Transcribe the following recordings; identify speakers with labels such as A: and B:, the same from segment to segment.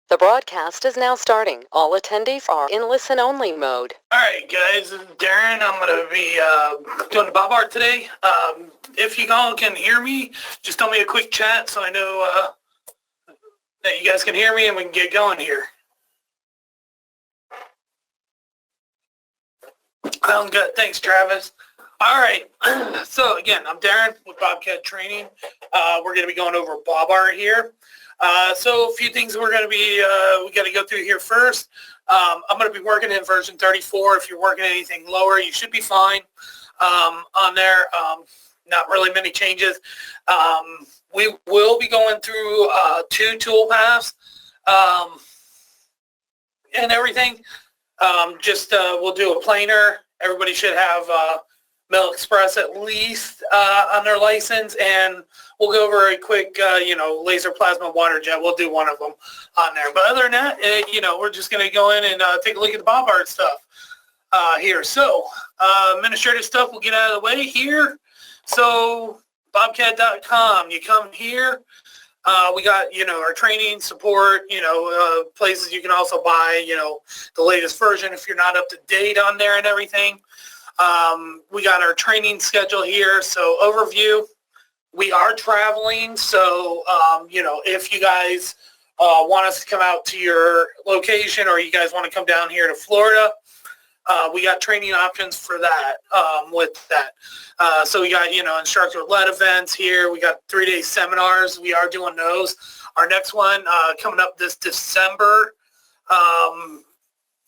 A: The broadcast is now starting. All attendees are in listen-only mode.
B: Alright guys, this is Darren. I'm going to be doing the BobART today. If you all can hear me, just tell me a quick chat so I know that you guys can hear me and we can get going here. Sounds good. Thanks, Travis. Alright, so again, I'm Darren with BobCAD Training. We're going to be going over BobART here. So a few things we're going to be, we got to go through here first. I'm going to be working in version 34. If you're working anything lower, you should be fine on there. Not really many changes. We will be going through 2 tool paths and everything. We'll do a planer. Everybody should have Mill Express at least on their license, and we'll go over a quick, laser plasma water jet. We'll do one of them on there. But other than that, we're just going to go in and take a look at the BobART stuff here. So administrative stuff we'll get out of the way here. So BobCAD.CAM, you come here. We got, our training support, places you can also buy, the latest version if you're not up to date on there and everything. We got our training schedule here. So overview, we are traveling. So, if you guys want us to come out to your location or you guys want to come down here to Florida, we got training options for that with that. So we got, instructor-led events here. We got 3-day seminars. We are doing those. Our next one coming up this December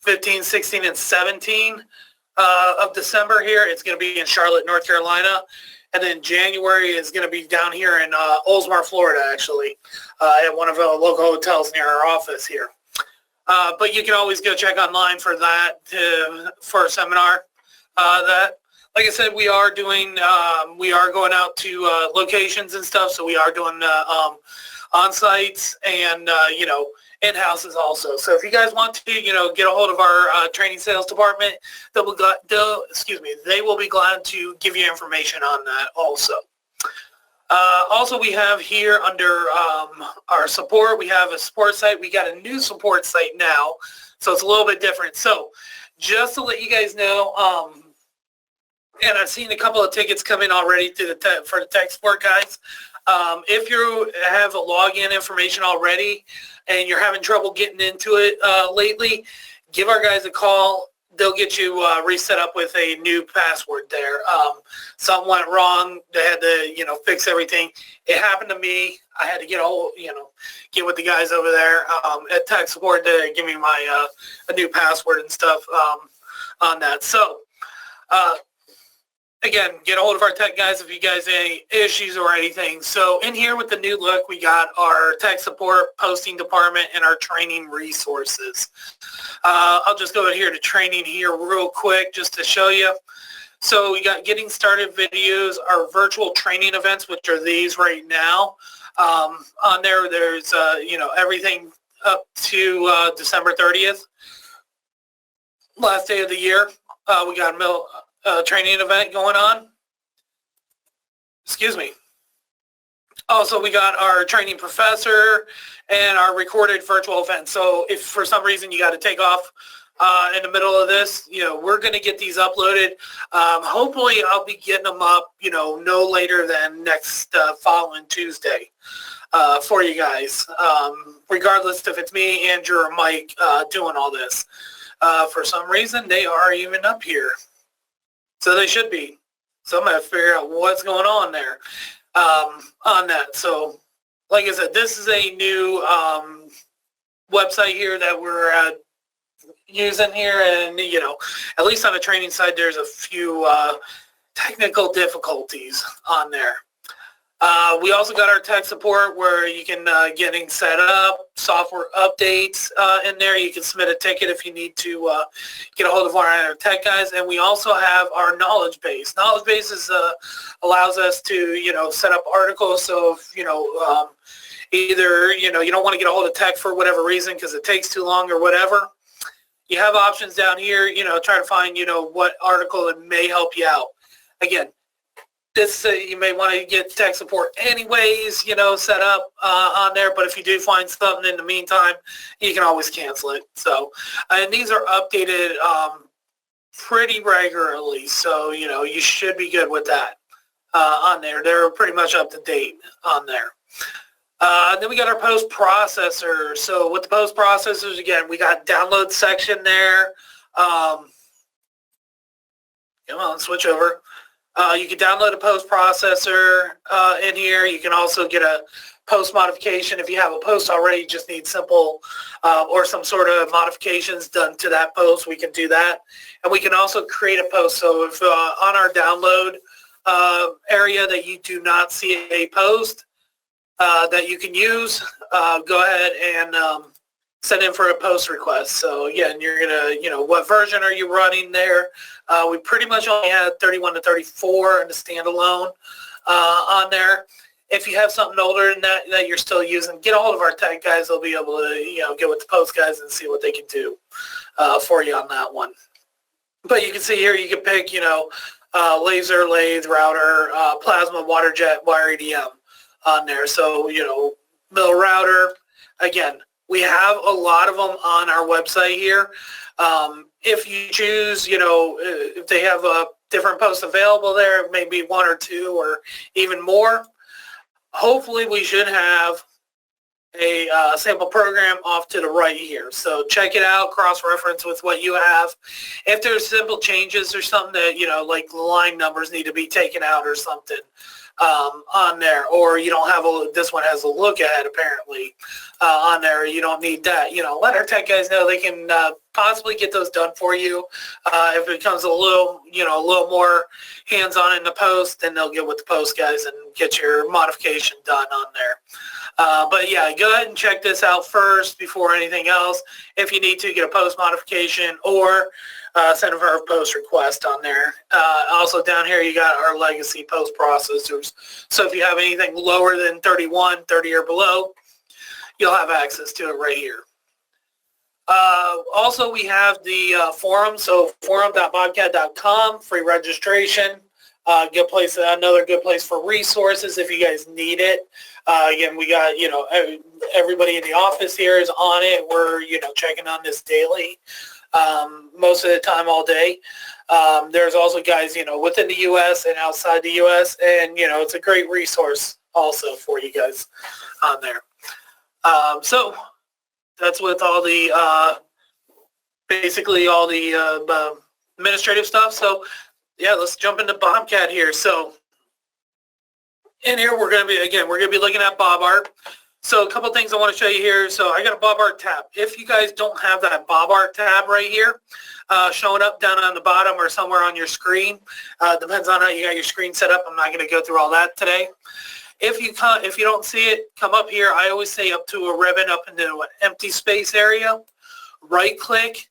B: 15, 16, and 17 of December here. It's going to be in Charlotte, North Carolina. And then January is going to be down here in Oldsmar, Florida, actually, at one of the local hotels near our office here. But you can always go check online for that, for a seminar. Like I said, we are doing, we are going out to locations and stuff, so we are doing on-sites and, in-houses also. So if you guys want to, get a hold of our training sales department, they will be glad to give you information on that also. Also, we have here under our support, we have a support site. We got a new support site now, so it's a little bit different. So just to let you guys know, and I've seen a couple of tickets come in already to for the tech support guys. If you have a login information already and you're having trouble getting into it lately, give our guys a call. They'll get you reset up with a new password there. Something went wrong. They had to, fix everything. It happened to me. I had to get with the guys over there at tech support to give me my a new password and stuff on that. So, again, get a hold of our tech guys if you guys have any issues or anything. So in here with the new look, we got our tech support posting department and our training resources. I'll just go here to training here real quick just to show you. So we got getting started videos, our virtual training events, which are these right now. On there, there's, everything up to December 30th, last day of the year. We got training event going on. Excuse me. Also, we got our training professor and our recorded virtual event. So if for some reason you got to take off in the middle of this, we're going to get these uploaded. Hopefully I'll be getting them up, no later than next following Tuesday for you guys, regardless if it's me, Andrew, or Mike doing all this. For some reason, they are even up here. So they should be. So I'm going to figure out what's going on there on that. So like I said, this is a new website here that we're using here. And, at least on the training side, there's a few technical difficulties on there. We also got our tech support where you can getting set up, software updates in there. You can submit a ticket if you need to get a hold of our tech guys. And we also have our knowledge base. Knowledge base allows us to, set up articles. So if, either, you don't want to get a hold of tech for whatever reason because it takes too long or whatever, you have options down here, try to find, what article that may help you out. Again, this you may want to get tech support anyways, you know, set up on there. But if you do find something in the meantime, you can always cancel it. So, and these are updated pretty regularly. So, you know, you should be good with that on there. They're pretty much up to date on there. Then we got our post processor. So with the post processors, again, we got download section there. Come on, switch over. You can download a post processor in here. You can also get a post modification. If you have a post already, you just need simple or some sort of modifications done to that post, we can do that. And we can also create a post. So if on our download area that you do not see a post that you can use, go ahead and send in for a post request. So again, you're going to, you know, what version are you running there? We pretty much only had 31 to 34 in the standalone on there. If you have something older than that that you're still using, get a hold of our tech guys. They'll be able to, you know, get with the post guys and see what they can do for you on that one. But you can see here, you can pick, you know, laser, lathe, router, plasma, water jet, wire EDM on there. So, you know, mill router, again, we have a lot of them on our website here. If you choose, you know, if they have different posts available there, maybe one or two or even more, hopefully we should have a sample program off to the right here. So check it out, cross-reference with what you have. If there's simple changes or something that, you know, like line numbers need to be taken out or something on there, or you don't have this one has a look ahead apparently on there, you don't need that, you know, let our tech guys know. They can possibly get those done for you. If it becomes a little, you know, a little more hands-on in the post, then they'll get with the post guys and get your modification done on there. But yeah, go ahead and check this out first before anything else. If you need to get a post modification or send for a post request on there. Also down here you got our legacy post processors. So if you have anything lower than 31, 30 or below, you'll have access to it right here. Also we have the forum, so forum.bobcad.com, free registration. Good place, another good place for resources if you guys need it. Again, we got, you know, everybody in the office here is on it. We're, you know, checking on this daily, most of the time, all day. There's also guys, you know, within the U.S. and outside the U.S. and, you know, it's a great resource also for you guys on there. So that's with all the, basically all the administrative stuff. So yeah, let's jump into BobCAD here. So in here, we're going to be looking at BobART. So a couple things I want to show you here. So I got a BobART tab. If you guys don't have that BobART tab right here, showing up down on the bottom or somewhere on your screen, depends on how you got your screen set up. I'm not going to go through all that today. If you don't see it, come up here. I always say up to a ribbon, up into an empty space area. Right click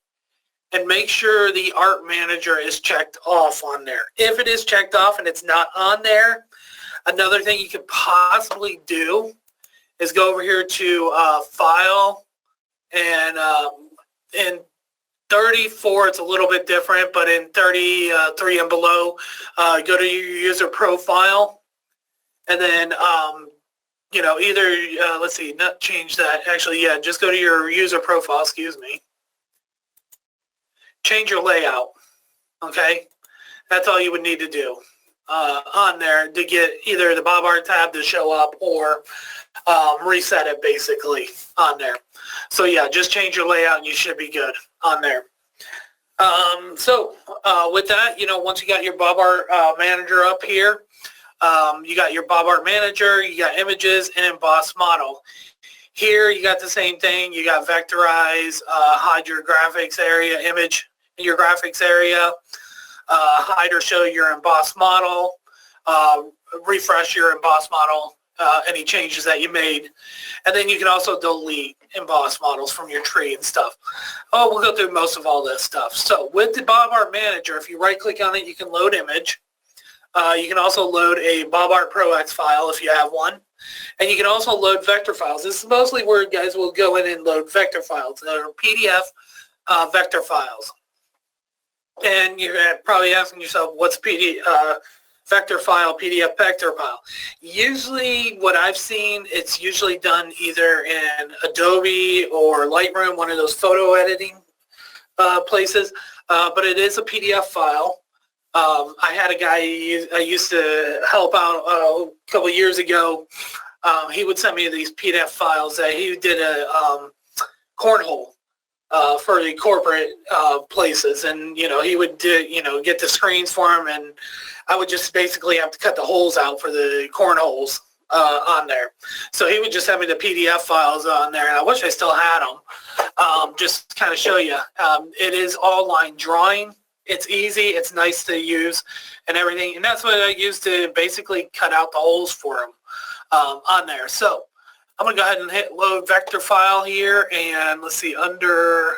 B: and make sure the art manager is checked off on there. If it is checked off and it's not on there, another thing you could possibly do is go over here to File, and in 34 it's a little bit different, but in 33 and below, go to your user profile, and then you know, either let's see, not change that. Actually, yeah, just go to your user profile. Excuse me. Change your layout. Okay, that's all you would need to do on there to get either the BobART tab to show up or reset it basically on there. So yeah, just change your layout and you should be good on there. So with that, you know, once you got your BobART manager up here, you got your BobART manager, you got images and emboss model. Here you got the same thing. You got vectorize, hide your graphics area, image in your graphics area, hide or show your emboss model, refresh your emboss model, any changes that you made, and then you can also delete emboss models from your tree and stuff. Oh, we'll go through most of all this stuff. So with the BobART manager, if you right click on it, you can load image. You can also load a BobART Pro X file if you have one. And you can also load vector files. This is mostly where guys will go in and load vector files. They're PDF vector files. And you're probably asking yourself, what's vector file, PDF vector file. Usually what I've seen, it's usually done either in Adobe or Lightroom, one of those photo editing places, but it is a PDF file. I had a guy I used to help out a couple years ago. He would send me these PDF files that he did a cornhole for the corporate places, and he would do, get the screens for him, and I would just basically have to cut the holes out for the cornholes on there. So he would just send me the PDF files on there, and I wish I still had them. Just kind of show you, it is all line drawing. It's easy, it's nice to use and everything, and that's what I use to basically cut out the holes for him on there. So I'm going to go ahead and hit load vector file here, and let's see, under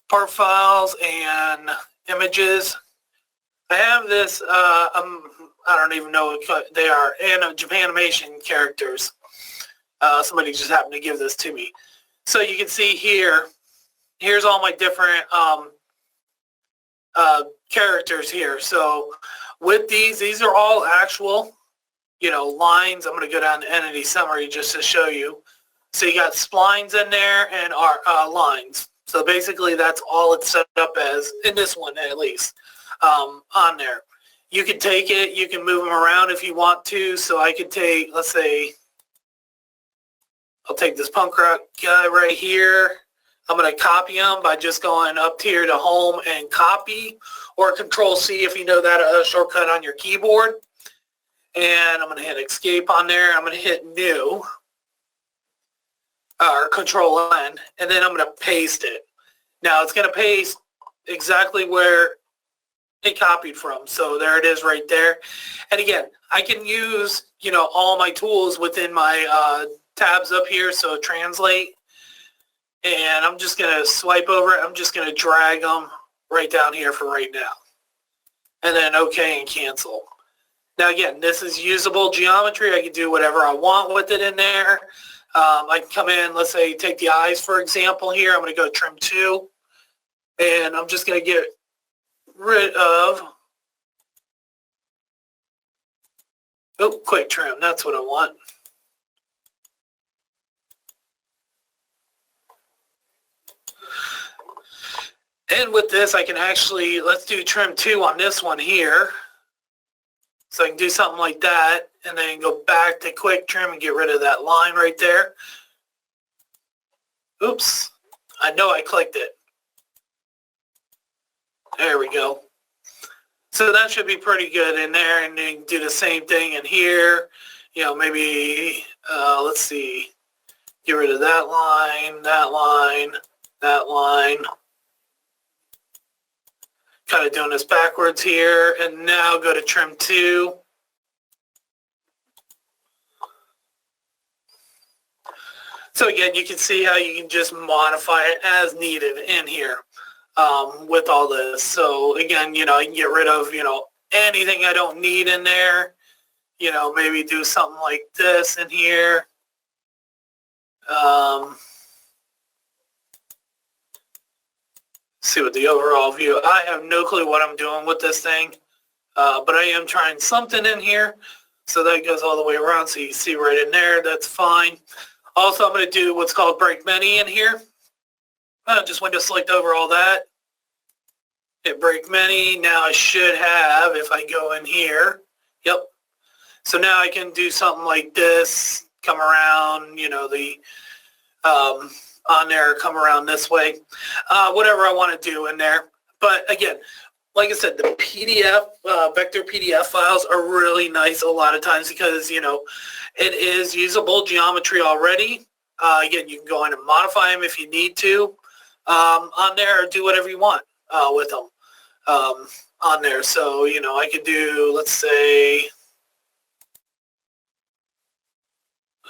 B: part files and images, I have this, I don't even know what they are, and Japanimation characters. Somebody just happened to give this to me. So you can see here, here's all my different characters here. So with these are all actual lines. I'm going to go down to entity summary just to show you. So you got splines in there and lines. So basically that's all it's set up as, in this one at least, on there. You can take it, you can move them around if you want to. So I could take, let's say, I'll take this punk rock guy right here. I'm going to copy them by just going up here to home and copy, or Control C if you know that shortcut on your keyboard. And I'm going to hit escape on there. I'm going to hit new, or Control N, and then I'm going to paste it. Now it's going to paste exactly where it copied from. So there it is right there. And again, I can use, all my tools within my tabs up here. So translate. And I'm just going to swipe over it. I'm just going to drag them right down here for right now. And then OK and cancel. Now again, this is usable geometry. I can do whatever I want with it in there. I can come in, let's say, take the eyes for example here. I'm going to go trim 2. And I'm just going to get rid of, quick trim. That's what I want. And with this, I can actually, let's do trim 2 on this one here. So I can do something like that, and then go back to quick trim and get rid of that line right there. Oops, I know I clicked it. There we go. So that should be pretty good in there, and then do the same thing in here. Maybe, let's see, get rid of that line, that line, that line. Kind of doing this backwards here, and now go to trim 2. So again, you can see how you can just modify it as needed in here with all this. So again, I can get rid of, anything I don't need in there. Maybe do something like this in here. See what the overall view. I have no clue what I'm doing with this thing, but I am trying something in here. So that goes all the way around, so you can see right in there. That's fine. Also, I'm going to do what's called break many in here. Just window select over all that. Hit break many. Now I should have, if I go in here, yep. So now I can do something like this, come around, on there, come around this way, whatever I want to do in there. But again, like I said, the PDF, vector PDF files are really nice a lot of times because, it is usable geometry already. Again, you can go in and modify them if you need to on there, or do whatever you want with them on there. So, I could do, let's say,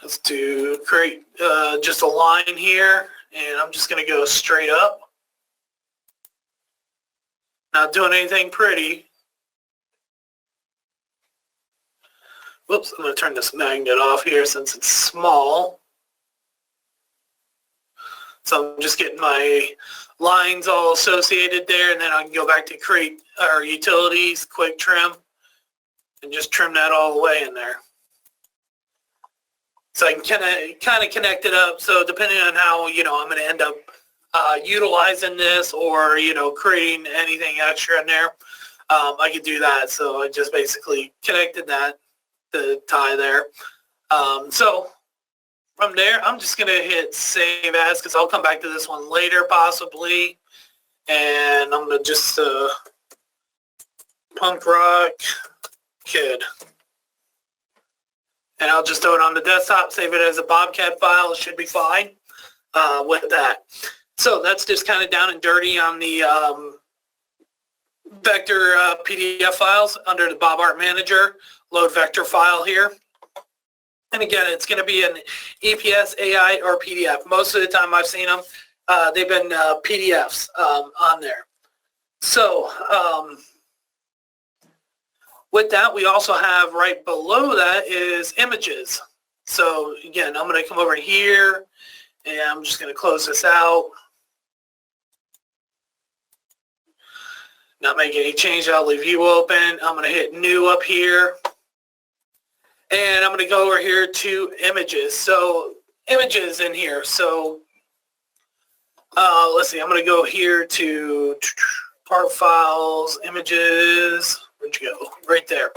B: let's do create just a line here, and I'm just going to go straight up. Not doing anything pretty. Whoops, I'm going to turn this magnet off here since it's small. So I'm just getting my lines all associated there, and then I can go back to create our utilities, quick trim, and just trim that all the way in there. So I can kind of connect it up. So depending on how, you know, I'm going to end up utilizing this or, you know, creating anything extra in there, I could do that. So I just basically connected that, the tie there. So from there, I'm just going to hit save as, because I'll come back to this one later possibly. And I'm going to just punk rock kid. And I'll just throw it on the desktop, save it as a BobCAD file. It should be fine with that. So that's just kind of down and dirty on the vector PDF files under the BobART Manager. Load vector file here. And again, it's going to be an EPS, AI, or PDF. Most of the time I've seen them, they've been PDFs on there. So with that, we also have right below that is images. So again, I'm going to come over here, and I'm just going to close this out. Not make any change. I'll leave view open. I'm going to hit new up here. And I'm going to go over here to images. So images in here. So let's see. I'm going to go here to part files, images. Where'd you go? Right there.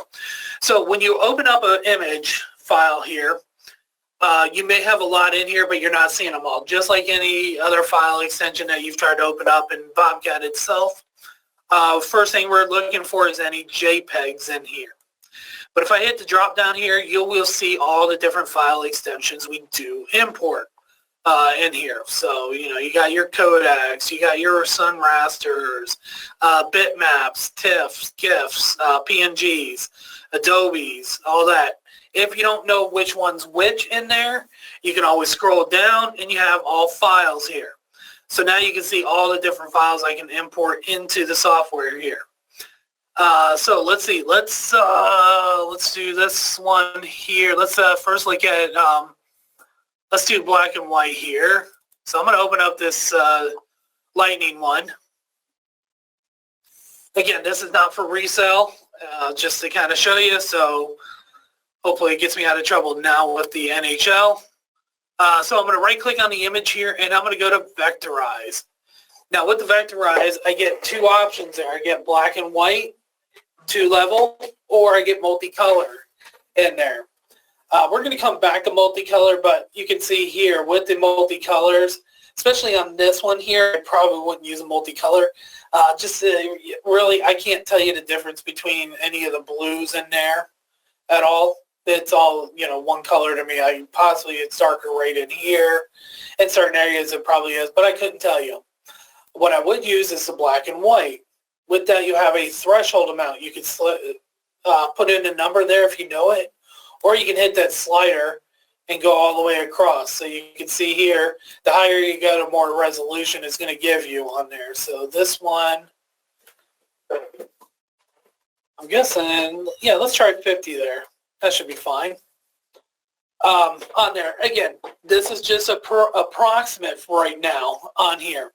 B: So when you open up an image file here, you may have a lot in here, but you're not seeing them all. Just like any other file extension that you've tried to open up in BobCAD itself. First thing we're looking for is any JPEGs in here. But if I hit the drop down here, you will see all the different file extensions we do import in here. So, you know, you got your codecs, you got your sun rasters, bitmaps, TIFFs, GIFs, PNGs, Adobes, all that. If you don't know which one's which in there, you can always scroll down and you have all files here. So now you can see all the different files I can import into the software here. So let's see. Let's do this one here. Let's first look at let's do black and white here. So I'm going to open up this lightning one. Again, this is not for resale, just to kind of show you. So hopefully it gets me out of trouble now with the NHL. So I'm going to right click on the image here, and I'm going to go to vectorize. Now with the vectorize, I get two options there. I get black and white, 2-level, or I get multicolor in there. We're going to come back to multicolor, but you can see here with the multicolors, especially on this one here, I probably wouldn't use a multicolor. Really, I can't tell you the difference between any of the blues in there at all. It's all, you know, one color to me. Possibly it's darker right in here. In certain areas it probably is, but I couldn't tell you. What I would use is the black and white. With that, you have a threshold amount. You can put in a number there if you know it, or you can hit that slider and go all the way across. So you can see here, the higher you go, the more resolution it's going to give you on there. So this one, I'm guessing, yeah, let's try 50 there. That should be fine. On there, again, this is just approximate for right now on here.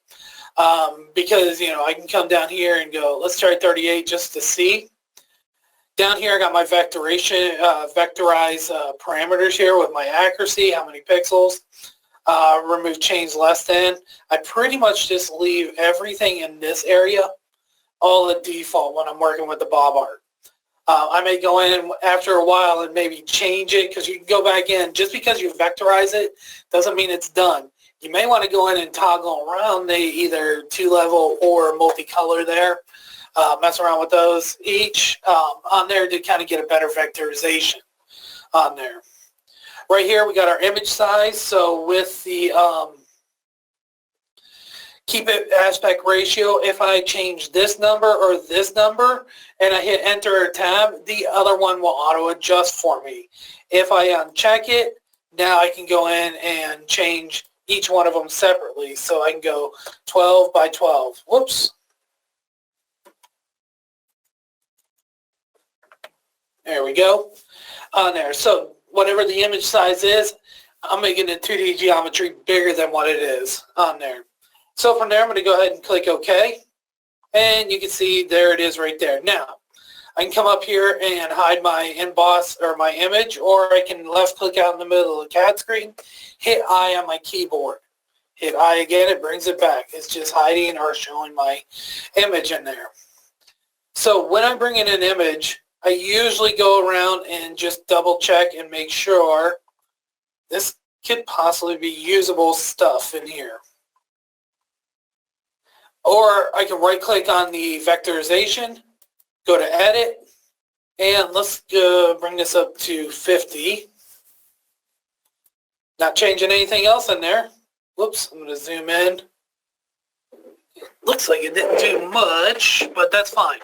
B: Because, you know, I can come down here and go, let's try 38 just to see. Down here I got my vectorize parameters here with my accuracy, how many pixels, remove change less than. I pretty much just leave everything in this area all the default when I'm working with the BobART. I may go in after a while and maybe change it, because you can go back in. Just because you vectorize it doesn't mean it's done. You may want to go in and toggle around the either 2-level or multicolor there. Mess around with those each on there to kind of get a better vectorization on there. Right here we got our image size. So with the keep it aspect ratio, if I change this number or this number and I hit enter or tab, the other one will auto adjust for me. If I uncheck it, now I can go in and change each one of them separately. So I can go 12 by 12. Whoops. There we go on there. So whatever the image size is, I'm making the 2D geometry bigger than what it is on there. So from there, I'm going to go ahead and click OK. And you can see there it is right there. Now, I can come up here and hide my emboss or my image, or I can left click out in the middle of the CAD screen, hit I on my keyboard. Hit I again, it brings it back. It's just hiding or showing my image in there. So when I'm bringing an image, I usually go around and just double check and make sure this could possibly be usable stuff in here. Or I can right click on the vectorization, go to edit, and let's bring this up to 50. Not changing anything else in there. Whoops, I'm going to zoom in. Looks like it didn't do much, but that's fine,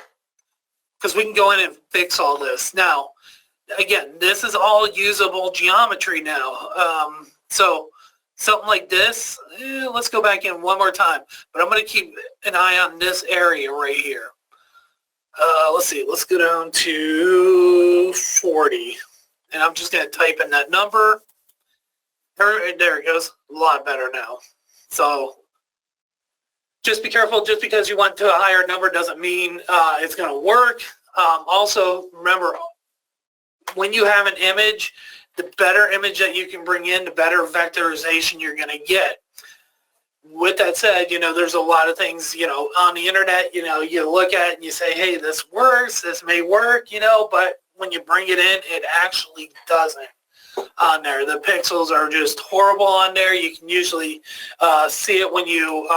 B: because we can go in and fix all this. Now, again, this is all usable geometry now. So something like this, let's go back in one more time. But I'm going to keep an eye on this area right here. Let's see, let's go down to 40. And I'm just going to type in that number. There it goes. A lot better now. So just be careful. Just because you went to a higher number doesn't mean it's going to work. Also, remember, when you have an image, the better image that you can bring in, the better vectorization you're going to get. With that said, there's a lot of things, on the internet, you look at it and you say, hey, this works, this may work, but when you bring it in, it actually doesn't on there. The pixels are just horrible on there. You can usually see it when you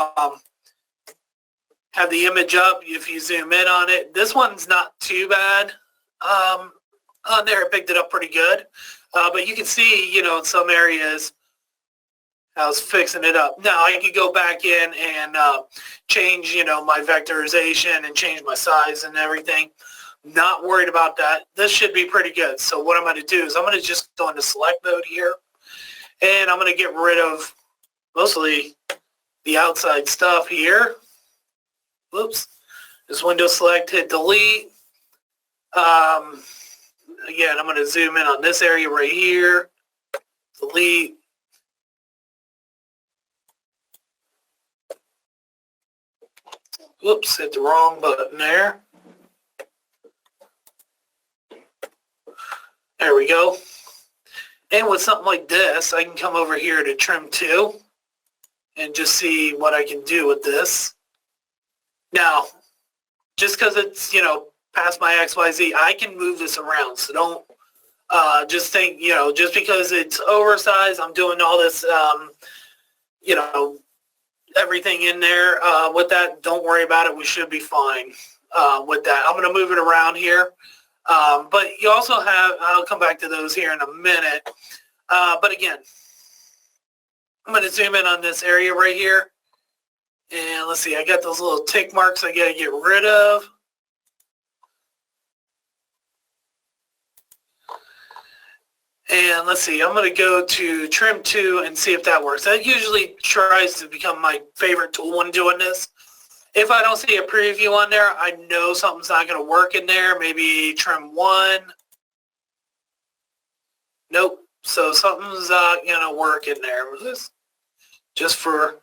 B: have the image up, if you zoom in on it. This one's not too bad. On there, it picked it up pretty good. But you can see, in some areas, I was fixing it up. Now, I could go back in and change, my vectorization and change my size and everything. Not worried about that. This should be pretty good. So what I'm going to do is I'm going to just go into select mode here. And I'm going to get rid of mostly the outside stuff here. Whoops. Just window select, hit delete. Again, I'm going to zoom in on this area right here. Delete. Whoops, hit the wrong button there. There we go. And with something like this, I can come over here to trim 2 and just see what I can do with this. Now, just because it's, past my XYZ, I can move this around. So don't just think, just because it's oversized, I'm doing all this, everything in there. With that, don't worry about it. We should be fine with that. I'm going to move it around here. But you also have, I'll come back to those here in a minute. But again, I'm going to zoom in on this area right here. And let's see, I got those little tick marks I got to get rid of. And let's see, I'm going to go to trim 2 and see if that works. That usually tries to become my favorite tool when doing this. If I don't see a preview on there, I know something's not going to work in there. Maybe trim 1. Nope. So something's not going to work in there. Just for,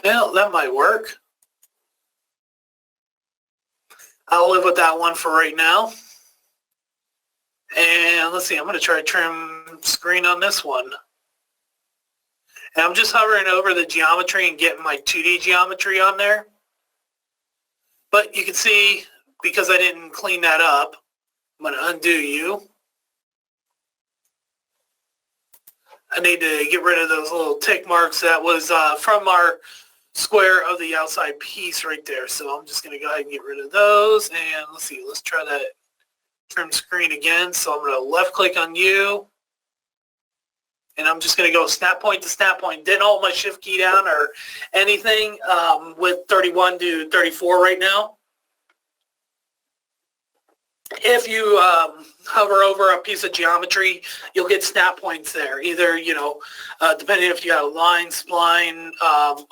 B: well, that might work. I'll live with that one for right now. And let's see, I'm going to try trim screen on this one. And I'm just hovering over the geometry and getting my 2D geometry on there. But you can see, because I didn't clean that up, I'm going to undo you. I need to get rid of those little tick marks. That was from our square of the outside piece right there. So I'm just going to go ahead and get rid of those. And let's see, let's try that trim screen again. So I'm going to left click on you. And I'm just going to go snap point to snap point. Didn't hold my shift key down or anything with 31 to 34 right now. If you hover over a piece of geometry, you'll get snap points there. Either, depending if you got a line, spline,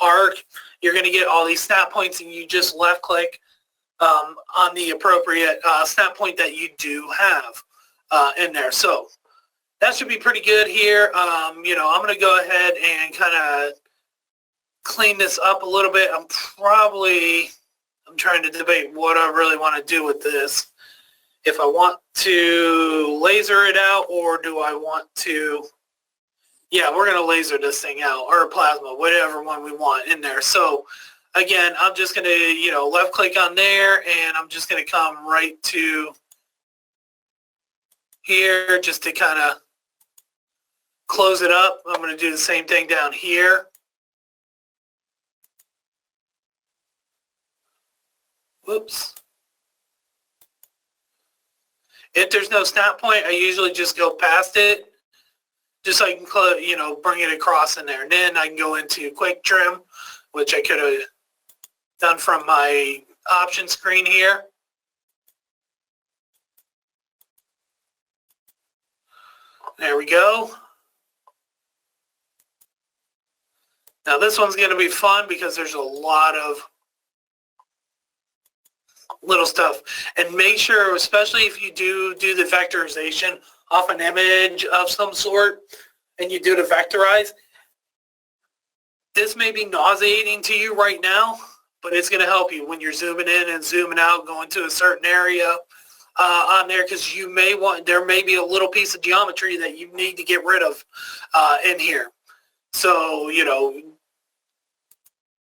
B: arc, you're going to get all these snap points, and you just left click on the appropriate snap point that you do have in there. So that should be pretty good here. I'm going to go ahead and kind of clean this up a little bit. I'm probably, I'm trying to debate what I really want to do with this. If I want to laser it out, or do I want to, yeah, we're going to laser this thing out, or plasma, whatever one we want in there. So again, I'm just going to, left click on there, and I'm just going to come right to here just to kind of close it up. I'm going to do the same thing down here. Whoops. If there's no snap point, I usually just go past it, just so I can, bring it across in there. And then I can go into quick trim, which I could have done from my option screen here. There we go. Now this one's going to be fun because there's a lot of little stuff. And make sure, especially if you do the vectorization off an image of some sort and you do the vectorize, this may be nauseating to you right now, but it's going to help you when you're zooming in and zooming out, going to a certain area on there, because there may be a little piece of geometry that you need to get rid of in here. So,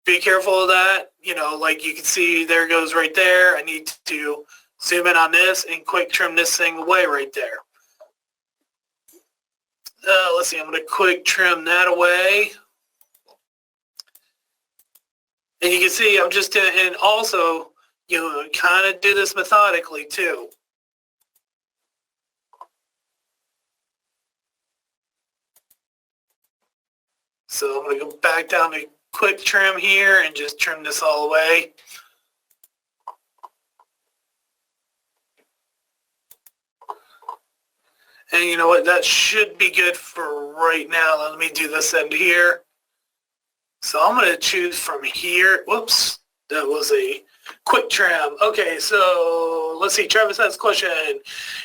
B: be careful of that. Like you can see, there it goes right there. I need to zoom in on this and quick trim this thing away right there. Let's see, I'm going to quick trim that away. And you can see I'm just, and also, kind of do this methodically too. So I'm going to go back down to quick trim here and just trim this all away. And you know what, that should be good for right now. Let me do this end here. So I'm going to choose from here. Whoops, that was a quick trim. Okay, so let's see. Travis has a question.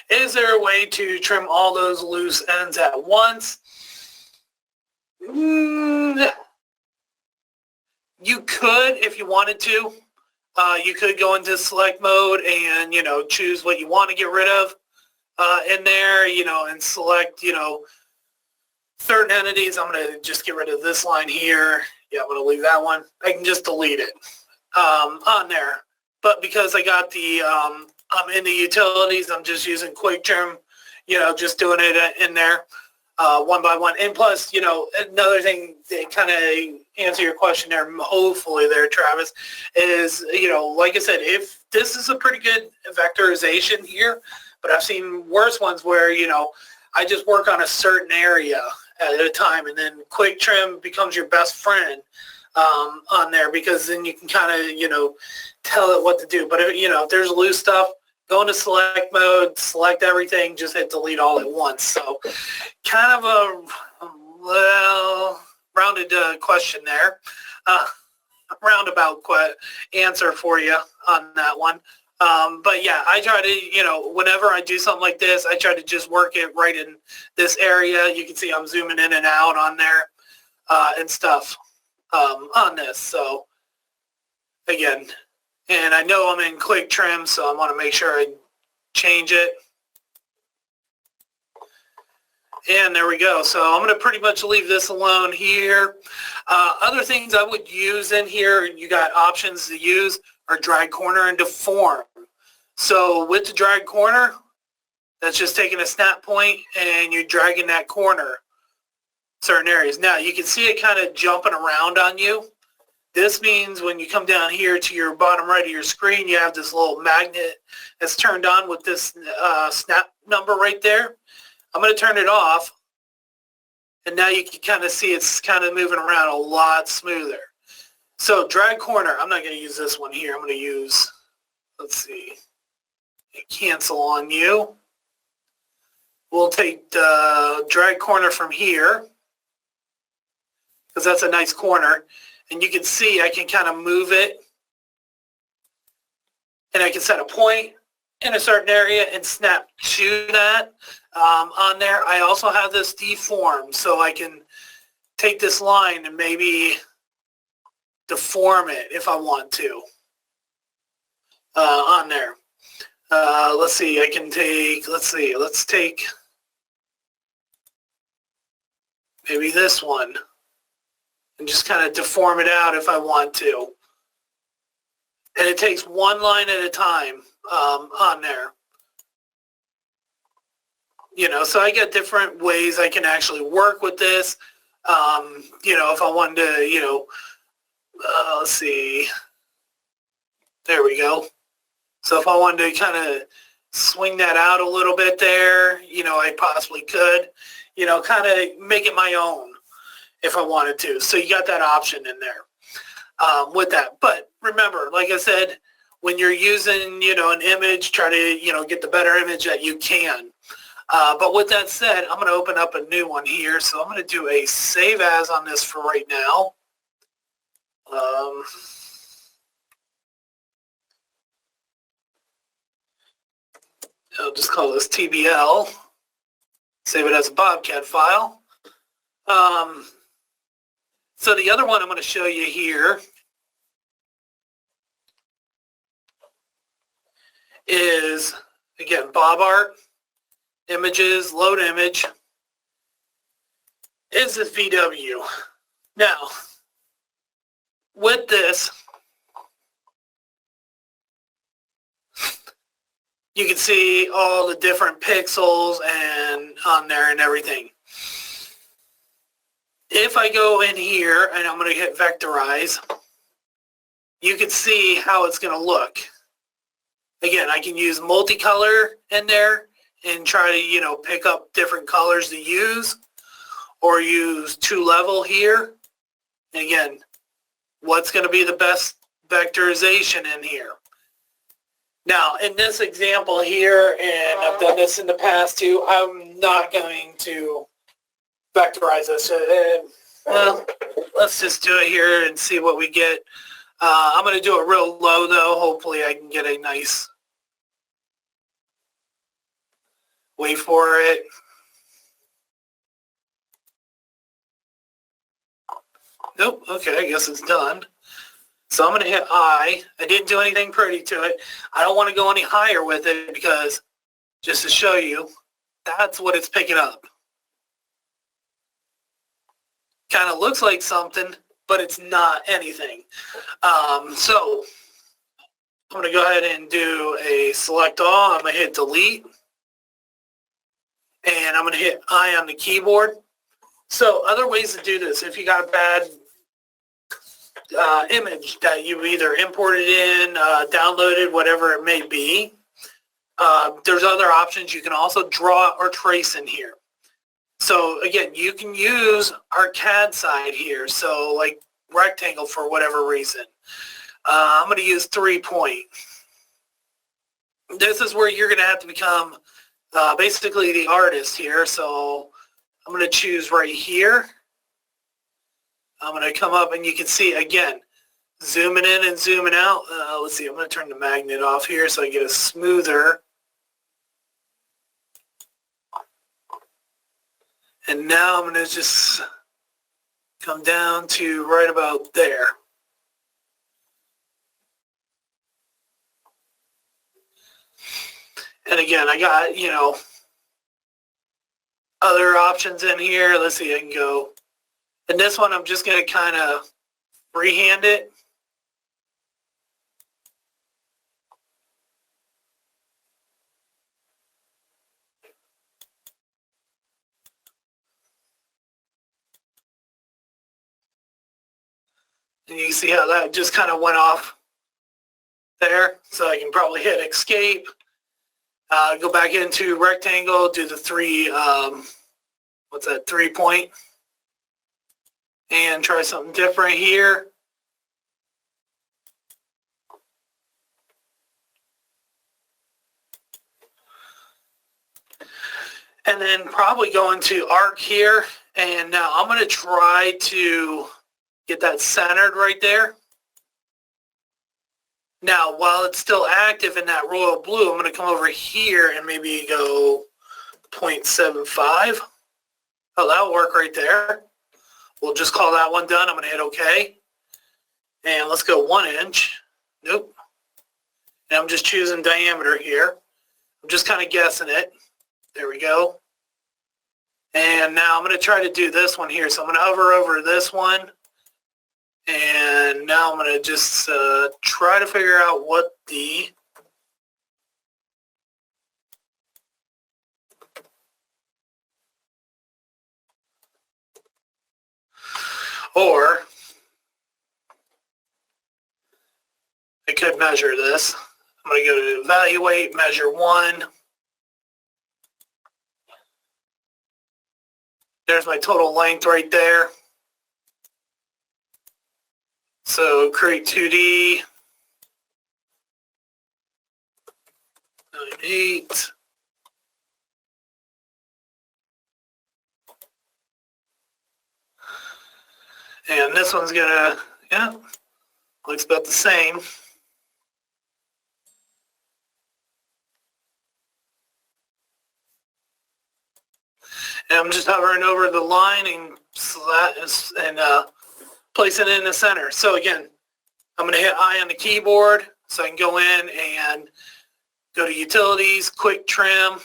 B: Is there a way to trim all those loose ends at once? You could if you wanted to. You could go into select mode and, choose what you want to get rid of in there, and select, certain entities. I'm going to just get rid of this line here. Yeah, I'm going to leave that one. I can just delete it on there. But because I got the, I'm in the utilities, I'm just using quick trim, just doing it in there one by one. And plus, another thing to kind of answer your question there, hopefully there, Travis, is, like I said, if this is a pretty good vectorization here, but I've seen worse ones where, I just work on a certain area at a time, and then quick trim becomes your best friend on there, because then you can kind of, tell it what to do. But if there's loose stuff, go into select mode, select everything, just hit delete all at once. So kind of a rounded question there, roundabout answer for you on that one. But yeah, I try to, whenever I do something like this, I try to just work it right in this area. You can see I'm zooming in and out on there and stuff on this. So again, and I know I'm in quick trim, so I want to make sure I change it. And there we go. So I'm going to pretty much leave this alone here. Other things I would use in here, you got options to use, are drag corner and deform. So with the drag corner, that's just taking a snap point and you're dragging that corner certain areas. Now you can see it kind of jumping around on you. This means when you come down here to your bottom right of your screen, you have this little magnet that's turned on with this snap number right there. I'm going to turn it off, and now you can kind of see it's kind of moving around a lot smoother. So drag corner, I'm not going to use this one here. I'm going to use, let's see, cancel on you. We'll take the drag corner from here, because that's a nice corner. And you can see I can kind of move it, and I can set a point in a certain area and snap to that on there. I also have this deform, so I can take this line and maybe deform it if I want to. on there. Let's see, I can take, let's take maybe this one and just kind of deform it out if I want to. And it takes one line at a time on there. You know, so I got different ways I can actually work with this. You know, if I wanted to, you know, let's see, there we go. So if I wanted to kind of swing that out a little bit there, you know, I possibly could, you know, kind of make it my own if I wanted to. So you got that option in there with that. But remember, like I said, when you're using, you know, an image, try to, you know, get the better image that you can. But with that said, I'm going to open up a new one here. So I'm going to do a save as on this for right now. I'll just call this TBL. Save it as a BobCAD file. So the other one I'm going to show you here is, again, BobART, images, load image, is this VW. Now, with this, you can see all the different pixels and on there and everything. If I go in here and I'm going to hit vectorize, you can see how it's going to look. Again, I can use multicolor in there and try to, you know, pick up different colors to use, or use 2-level here. And again, what's going to be the best vectorization in here? Now, in this example here, and I've done this in the past too, I'm not going to vectorize this. Well, let's just do it here and see what we get. I'm going to do it real low though. Hopefully I can get a nice wait for it. Nope, okay, I guess it's done. So I'm going to hit I. I didn't do anything pretty to it. I don't want to go any higher with it because, just to show you, that's what it's picking up. Kind of looks like something, but it's not anything. So I'm going to go ahead and do a select all. I'm going to hit delete. And I'm going to hit I on the keyboard. So other ways to do this, if you got a bad image that you either imported in, downloaded, whatever it may be, there's other options. You can also draw or trace in here. So again, you can use our CAD side here, so like rectangle for whatever reason. I'm going to use 3-point. This is where you're going to have to become basically the artist here. So I'm going to choose right here. I'm going to come up and you can see, again, zooming in and zooming out. Let's see, I'm going to turn the magnet off here so I get a smoother. And now I'm going to just come down to right about there. And again, I got, you know, other options in here. Let's see, I can go. And this one, I'm just going to kind of freehand it. And you can see how that just kind of went off there. So I can probably hit escape, go back into rectangle, do the 3-point, and try something different here. And then probably go into arc here. And now I'm going to try to get that centered right there. Now, while it's still active in that royal blue, I'm going to come over here and maybe go 0.75. Oh, that'll work right there. We'll just call that one done. I'm going to hit OK. And let's go 1 inch. Nope. And I'm just choosing diameter here. I'm just kind of guessing it. There we go. And now I'm going to try to do this one here. So I'm going to hover over this one. And now I'm going to just try to figure out what the or I could measure this. I'm going to go to evaluate, measure 1. There's my total length right there. So create 2D, 9/8. And this one's gonna, yeah, looks about the same. And I'm just hovering over the line and placing it in the center. So again, I'm going to hit I on the keyboard so I can go in and go to Utilities, Quick Trim.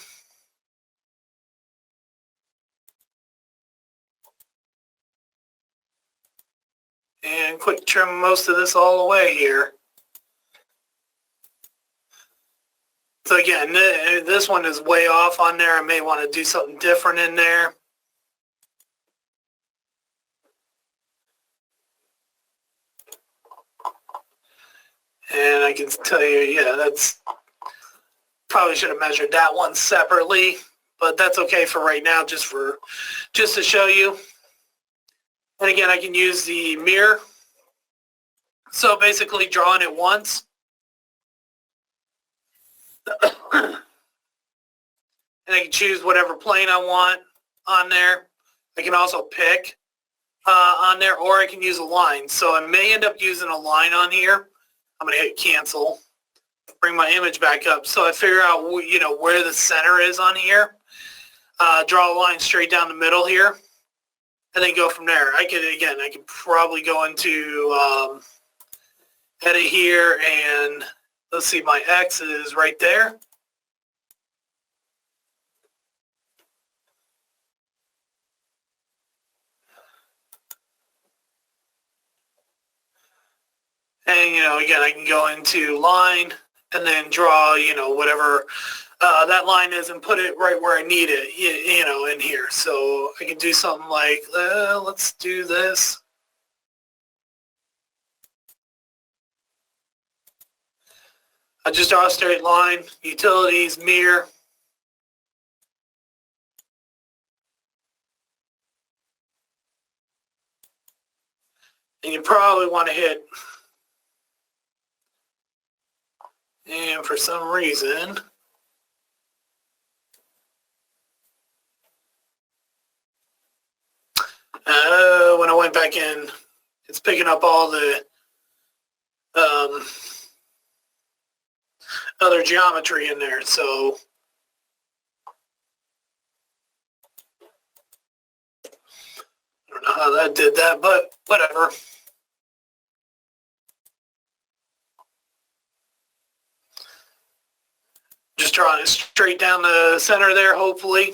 B: And quick trim most of this all the way here. So again, this one is way off on there. I may want to do something different in there. And I can tell you, yeah, that's probably should have measured that one separately, but that's okay for right now, just to show you. And again, I can use the mirror. So basically drawing it once. And I can choose whatever plane I want on there. I can also pick on there, or I can use a line. So I may end up using a line on here. I'm going to hit cancel, bring my image back up. So I figure out, you know, where the center is on here. Draw a line straight down the middle here, and then go from there. I could probably go into edit here, and let's see, my X is right there. And, you know, again, I can go into line and then draw, you know, whatever that line is and put it right where I need it, you know, in here. So I can do something like, let's do this. I just draw a straight line, utilities, mirror. And you probably want to hit, and for some reason, when I went back in, it's picking up all the other geometry in there. So I don't know how that did that, but whatever. Just drawing it straight down the center there, hopefully.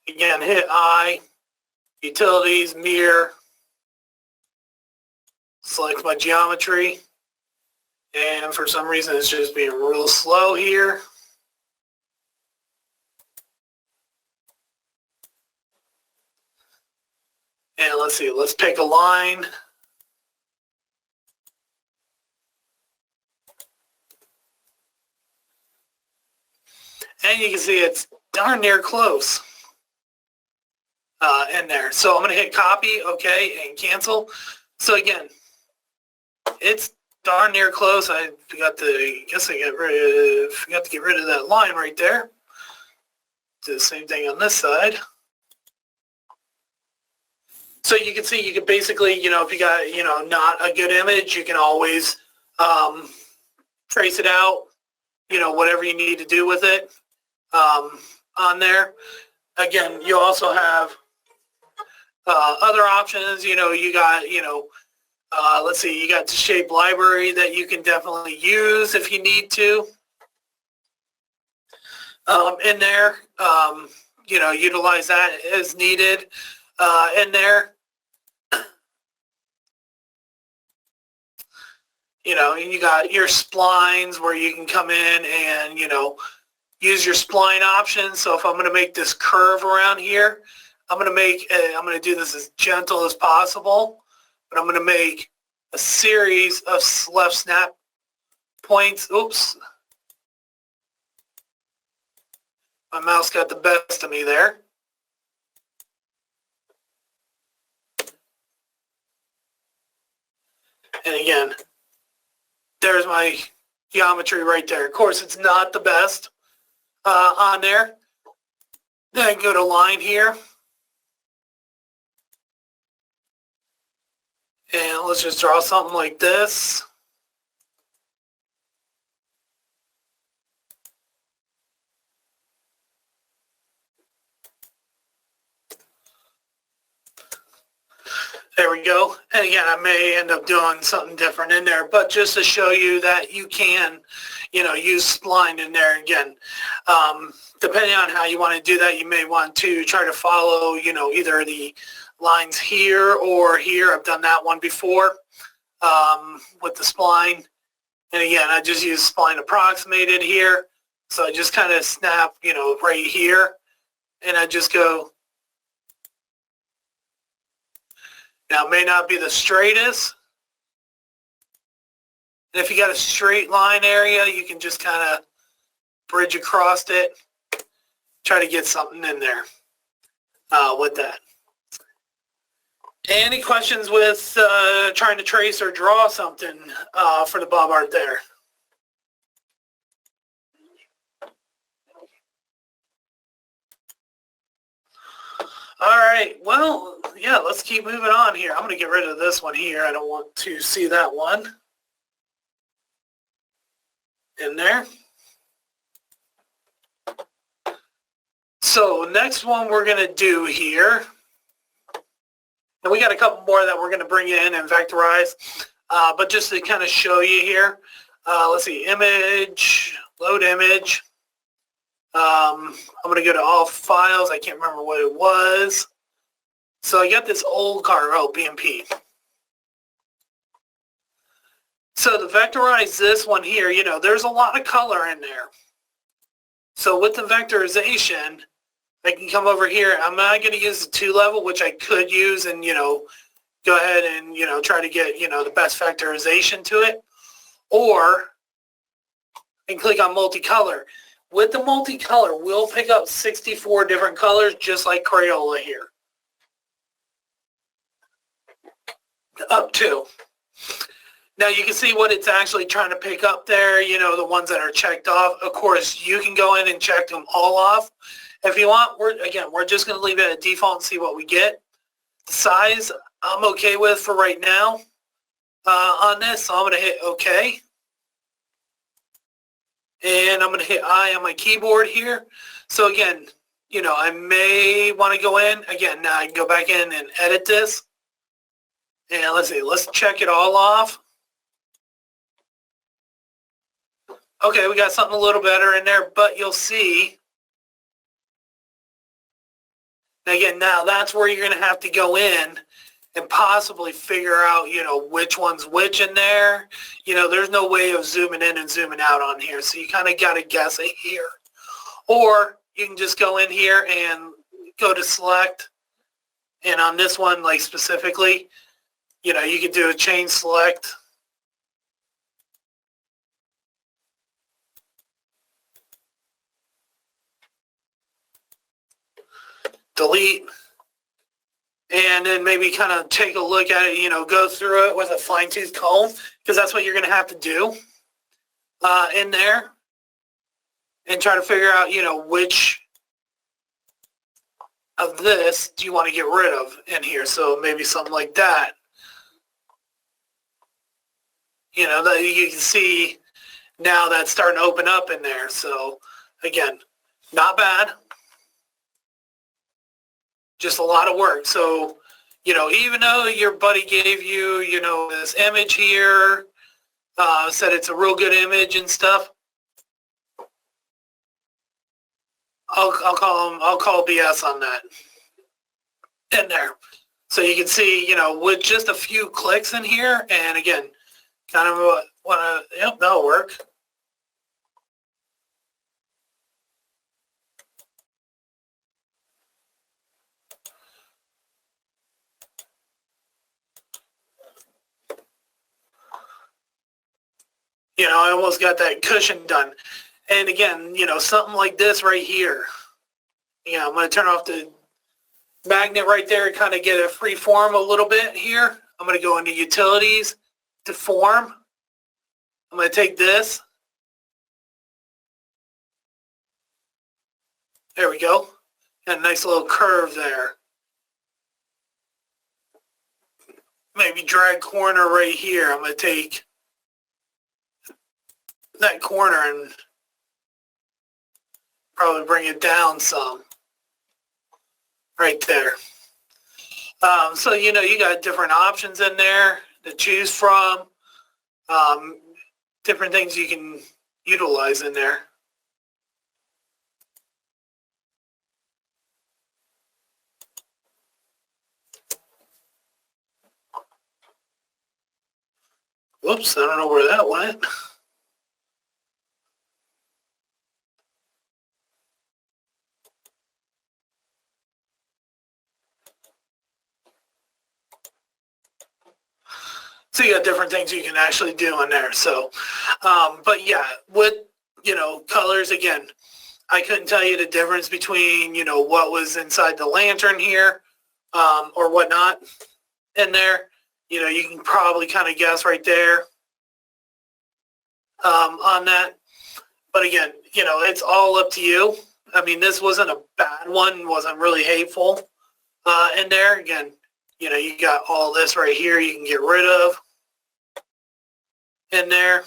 B: Again, hit I, utilities, mirror, select my geometry, and for some reason it's just being real slow here. And let's see, let's pick a line. And you can see it's darn near close in there. So I'm going to hit copy, okay, and cancel. So again, it's darn near close. I forgot to get rid of that line right there. Do the same thing on this side. So you can see, you can basically, you know, if you got, you know, not a good image, you can always trace it out, you know, whatever you need to do with it on there. Again, you also have other options. You know, you got, you know, Let's see, you got the shape library that you can definitely use if you need to. In there, utilize that as needed in there. And you got your splines where you can come in and, use your spline options. So if I'm going to make this curve around here, I'm going to do this as gentle as possible, but I'm going to make a series of left snap points. Oops. My mouse got the best of me there. And again, there's my geometry right there. Of course, it's not the best on there. Then I go to line here. And let's just draw something like this. There we go. And again, I may end up doing something different in there, but just to show you that you can, use spline in there again. Depending on how you want to do that, you may want to try to follow, either the lines here or here. I've done that one before with the spline. And again, I just use spline approximated here. So I just kind of snap, right here. And I just go. Now, it may not be the straightest. And if you got a straight line area, you can just kind of bridge across it. Try to get something in there with that. Any questions with trying to trace or draw something for the BobART there? All right, well, yeah, let's keep moving on here. I'm going to get rid of this one here. I don't want to see that one in there. So next one we're going to do here, and we got a couple more that we're going to bring in and vectorize, but just to kind of show you here, let's see, image, load image. I'm going to go to all files. I can't remember what it was. So I got this old car, BMP. So to vectorize this one here, there's a lot of color in there. So with the vectorization, I can come over here. I'm not going to use the 2 level, which I could use and, go ahead and, try to get, the best vectorization to it. Or I can click on multicolor. With the multicolor, we'll pick up 64 different colors, just like Crayola here. Up to. Now you can see what it's actually trying to pick up there, the ones that are checked off. Of course, you can go in and check them all off. If you want, we're just going to leave it at default and see what we get. The size, I'm okay with for right now on this, so I'm going to hit OK. And I'm going to hit I on my keyboard here. So again, I may want to go in. Again, now I can go back in and edit this. And let's see, let's check it all off. Okay, we got something a little better in there, but you'll see. Again, now that's where you're going to have to go in and possibly figure out, which one's which in there. There's no way of zooming in and zooming out on here, so you kind of got to guess it here. Or you can just go in here and go to select, and on this one, like specifically, you can do a chain select. Delete. And then maybe kind of take a look at it, go through it with a fine-tooth comb, because that's what you're going to have to do in there, and try to figure out, which of this do you want to get rid of in here. So maybe something like that. That you can see now that's starting to open up in there. So again, not bad. Just a lot of work. So, you know, even though your buddy gave you, you know, this image here, said it's a real good image and stuff, I'll call BS on that in there. So you can see, you know, with just a few clicks in here, and again, kind of want to, yep, that'll work. You know, I almost got that cushion done. And again, you know, something like this right here. You know, I'm going to turn off the magnet right there and kind of get a free form a little bit here. I'm going to go into Utilities, Deform. I'm going to take this. There we go. And a nice little curve there. Maybe drag corner right here. I'm going to take that corner and probably bring it down some. Right there. So, you know, you got different options in there to choose from. Different things you can utilize in there. Whoops, I don't know where that went. So you got different things you can actually do in there. So, but yeah, with, you know, colors, again, I couldn't tell you the difference between, you know, what was inside the lantern here or whatnot in there. You know, you can probably kind of guess right there on that. But again, you know, it's all up to you. I mean, this wasn't a bad one, wasn't really hateful in there. Again, you know, you got all this right here you can get rid of in there.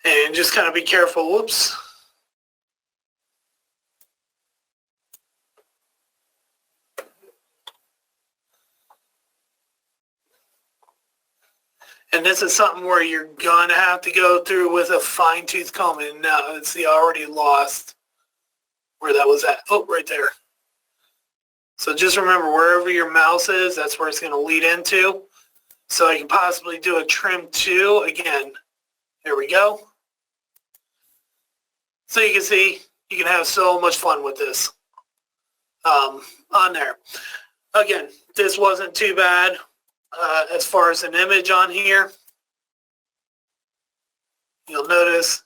B: And just kind of be careful. Whoops. And this is something where you're going to have to go through with a fine-tooth comb. And now it's the already lost where that was at. Oh, right there. So just remember, wherever your mouse is, that's where it's going to lead into. So I can possibly do a trim too. Again, there we go. So you can see, you can have so much fun with this on there. Again, this wasn't too bad as far as an image on here. You'll notice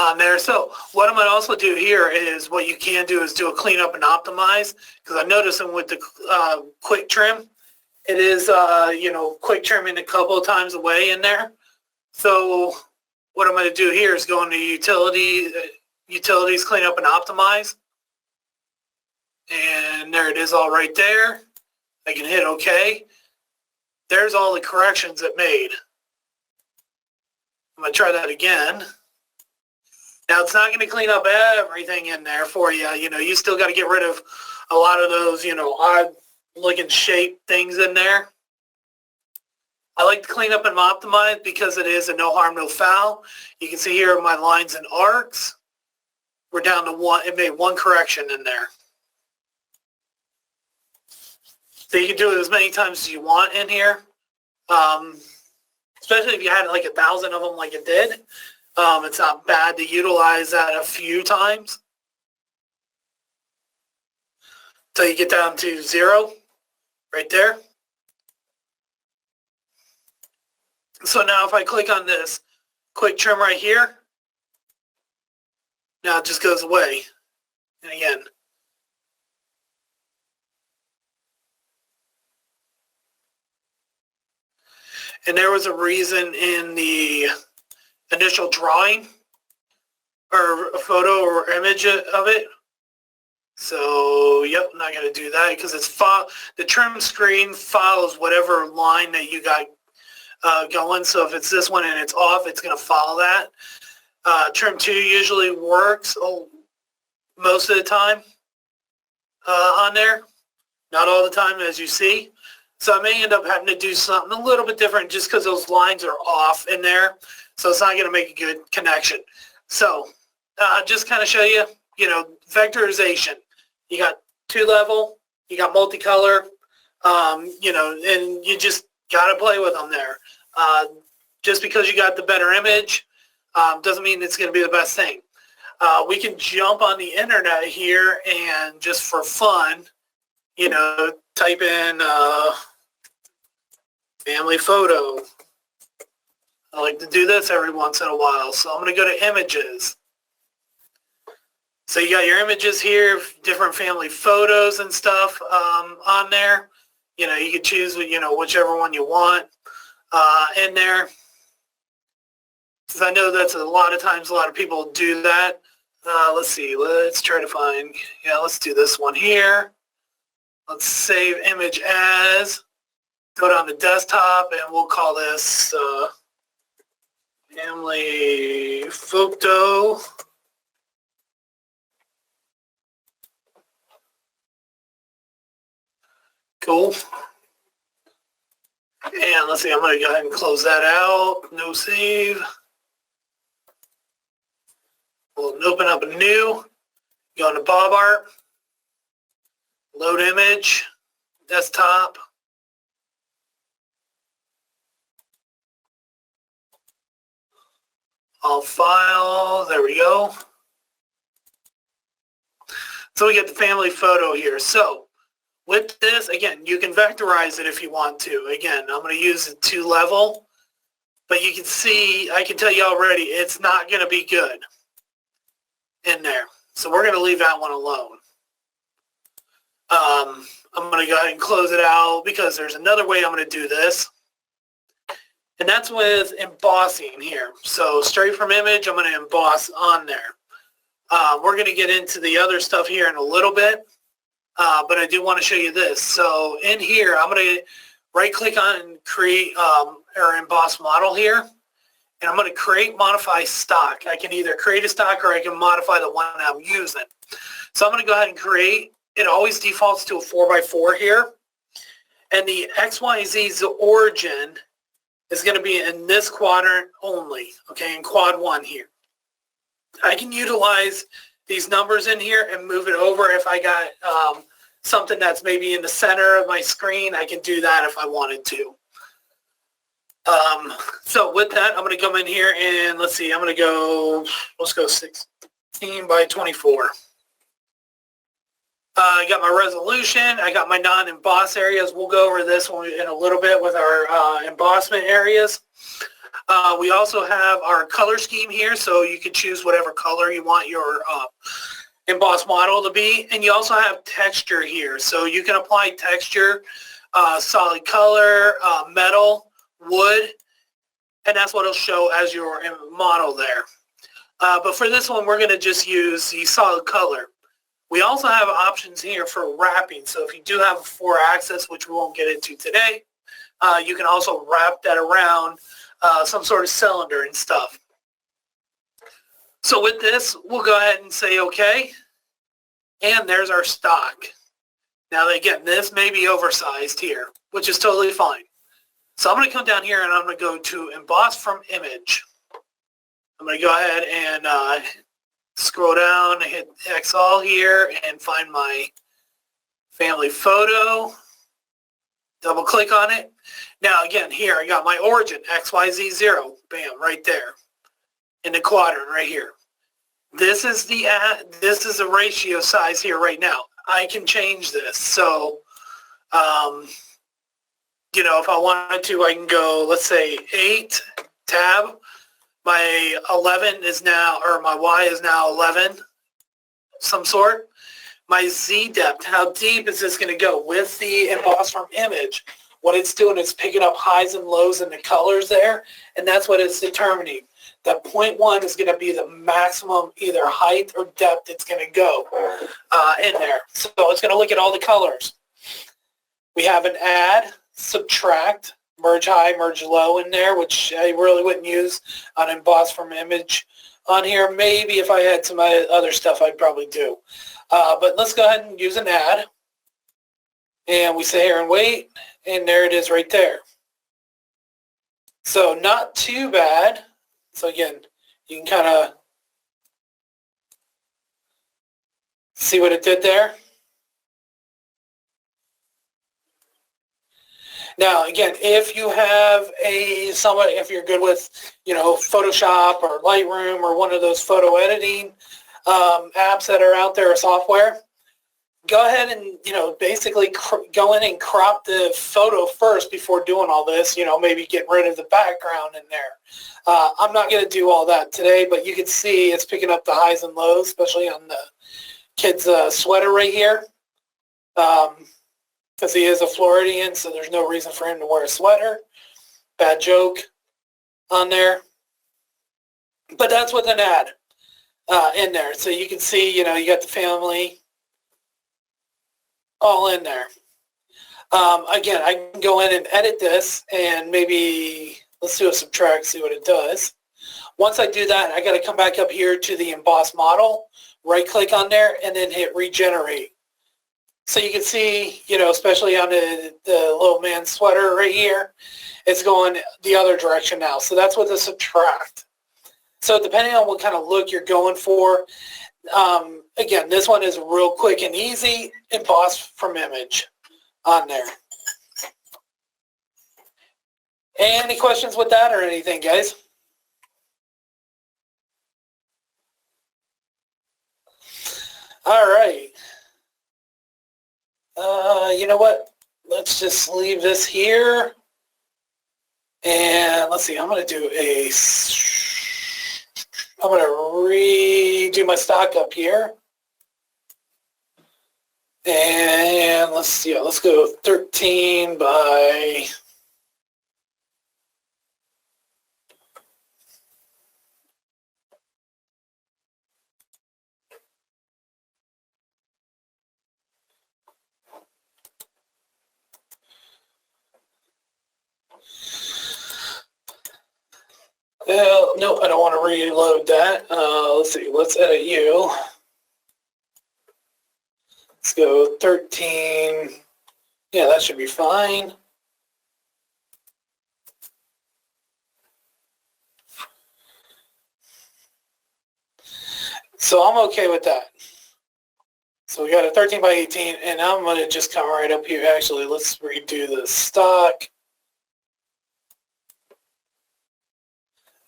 B: on there. So what I'm going to also do here is what you can do is do a cleanup and optimize, because I'm noticing with the quick trim, it is, you know, quick trimming a couple of times away in there. So what I'm going to do here is go into Utilities, Cleanup and Optimize. And there it is all right there. I can hit OK. There's all the corrections it made. I'm going to try that again. Now, it's not going to clean up everything in there for you. You know, you still got to get rid of a lot of those, you know, odd-looking shape things in there. I like to clean up and optimize because it is a no harm, no foul. You can see here my lines and arcs. We're down to one. It made one correction in there. So you can do it as many times as you want in here. Especially if you had like 1,000 of them like it did. It's not bad to utilize that a few times. So you get down to 0 right there. So now if I click on this quick trim right here, now it just goes away. And again, and there was a reason in the initial drawing or a photo or image of it So, yep, I'm not going to do that because the trim screen follows whatever line that you got going. So if it's this one and it's off, it's going to follow that. Trim 2 usually works most of the time on there. Not all the time, as you see. So I may end up having to do something a little bit different just because those lines are off in there. So it's not going to make a good connection. So just kind of show you, vectorization. You got 2-level, you got multicolor, and you just got to play with them there. Just because you got the better image doesn't mean it's going to be the best thing. We can jump on the internet here and just for fun, type in family photo. I like to do this every once in a while. So I'm going to go to images. So you got your images here, different family photos and stuff on there. You can choose, whichever one you want in there. Because I know that's a lot of times a lot of people do that. Let's see. Let's try to find, let's do this one here. Let's save image as. Go down to desktop and we'll call this family photo. Cool. And let's see, I'm going to go ahead and close that out. No save. We'll open up a new. Go into BobART. Load image. Desktop. All file. There we go. So we get the family photo here. So with this, again, you can vectorize it if you want to. Again, I'm going to use a 2-level, but you can see, I can tell you already, it's not going to be good in there. So we're going to leave that one alone. I'm going to go ahead and close it out because there's another way I'm going to do this. And that's with embossing here. So straight from image, I'm going to emboss on there. We're going to get into the other stuff here in a little bit. But I do want to show you this. So in here, I'm going to right-click on create or emboss model here. And I'm going to create modify stock. I can either create a stock or I can modify the one I'm using. So I'm going to go ahead and create. It always defaults to a 4x4 here. And the XYZ's origin is going to be in this quadrant only. Okay, in quad 1 here. I can utilize these numbers in here and move it over if I got something that's maybe in the center of my screen. I can do that if I wanted to. So with that, I'm going to come in here and let's see, let's go 16 by 24. I got my resolution. I got my non-emboss areas. We'll go over this one in a little bit with our embossment areas. We also have our color scheme here, so you can choose whatever color you want your emboss model to be. And you also have texture here, so you can apply texture, solid color, metal, wood, and that's what it'll show as your model there. But for this one, we're going to just use the solid color. We also have options here for wrapping. So if you do have a 4-axis, which we won't get into today, you can also wrap that around some sort of cylinder and stuff. So with this, we'll go ahead and say OK. And there's our stock. Now again, this may be oversized here, which is totally fine. So I'm going to come down here and I'm going to go to Emboss from Image. I'm going to go ahead and scroll down, hit X all here, and find my family photo. Double click on it. Now again, here I got my origin, XYZ0, bam, right there in the quadrant right here. This is the ratio size here right now. I can change this. So, if I wanted to, I can go, let's say 8, tab. My 11 is now, or my Y is now 11, some sort. My Z depth, how deep is this going to go with the emboss from image? What it's doing is picking up highs and lows in the colors there, and that's what it's determining. that 0.1 is going to be the maximum either height or depth it's going to go in there. So it's going to look at all the colors. We have an add, subtract, merge high, merge low in there, which I really wouldn't use on emboss from image on here. Maybe if I had some other stuff, I'd probably do. But let's go ahead and use an add. And we sit here and wait, and there it is right there. So not too bad. So again, you can kind of see what it did there. Now, again, if you have if you're good with, Photoshop or Lightroom or one of those photo editing apps that are out there or software, go ahead and, basically go in and crop the photo first before doing all this, maybe getting rid of the background in there. I'm not going to do all that today, but you can see it's picking up the highs and lows, especially on the kid's sweater right here. Because he is a Floridian, so there's no reason for him to wear a sweater. Bad joke on there. But that's with an add in there. So you can see, you got the family all in there. Again, I can go in and edit this and maybe, let's do a subtract, see what it does. Once I do that, I got to come back up here to the emboss model, right click on there, and then hit regenerate. So you can see, especially on the little man's sweater right here, it's going the other direction now. So that's with the subtract. So depending on what kind of look you're going for, again, this one is real quick and easy, emboss from image on there. Any questions with that or anything, guys? All right. You know what? Let's just leave this here. And let's see, I'm going to redo my stock up here. And let's go 13 by... Well, no, I don't want to reload that. Let's see, let's edit you. Let's go 13. Yeah, that should be fine. So I'm okay with that. So we got a 13 by 18, and I'm going to just come right up here. Actually, let's redo the stock.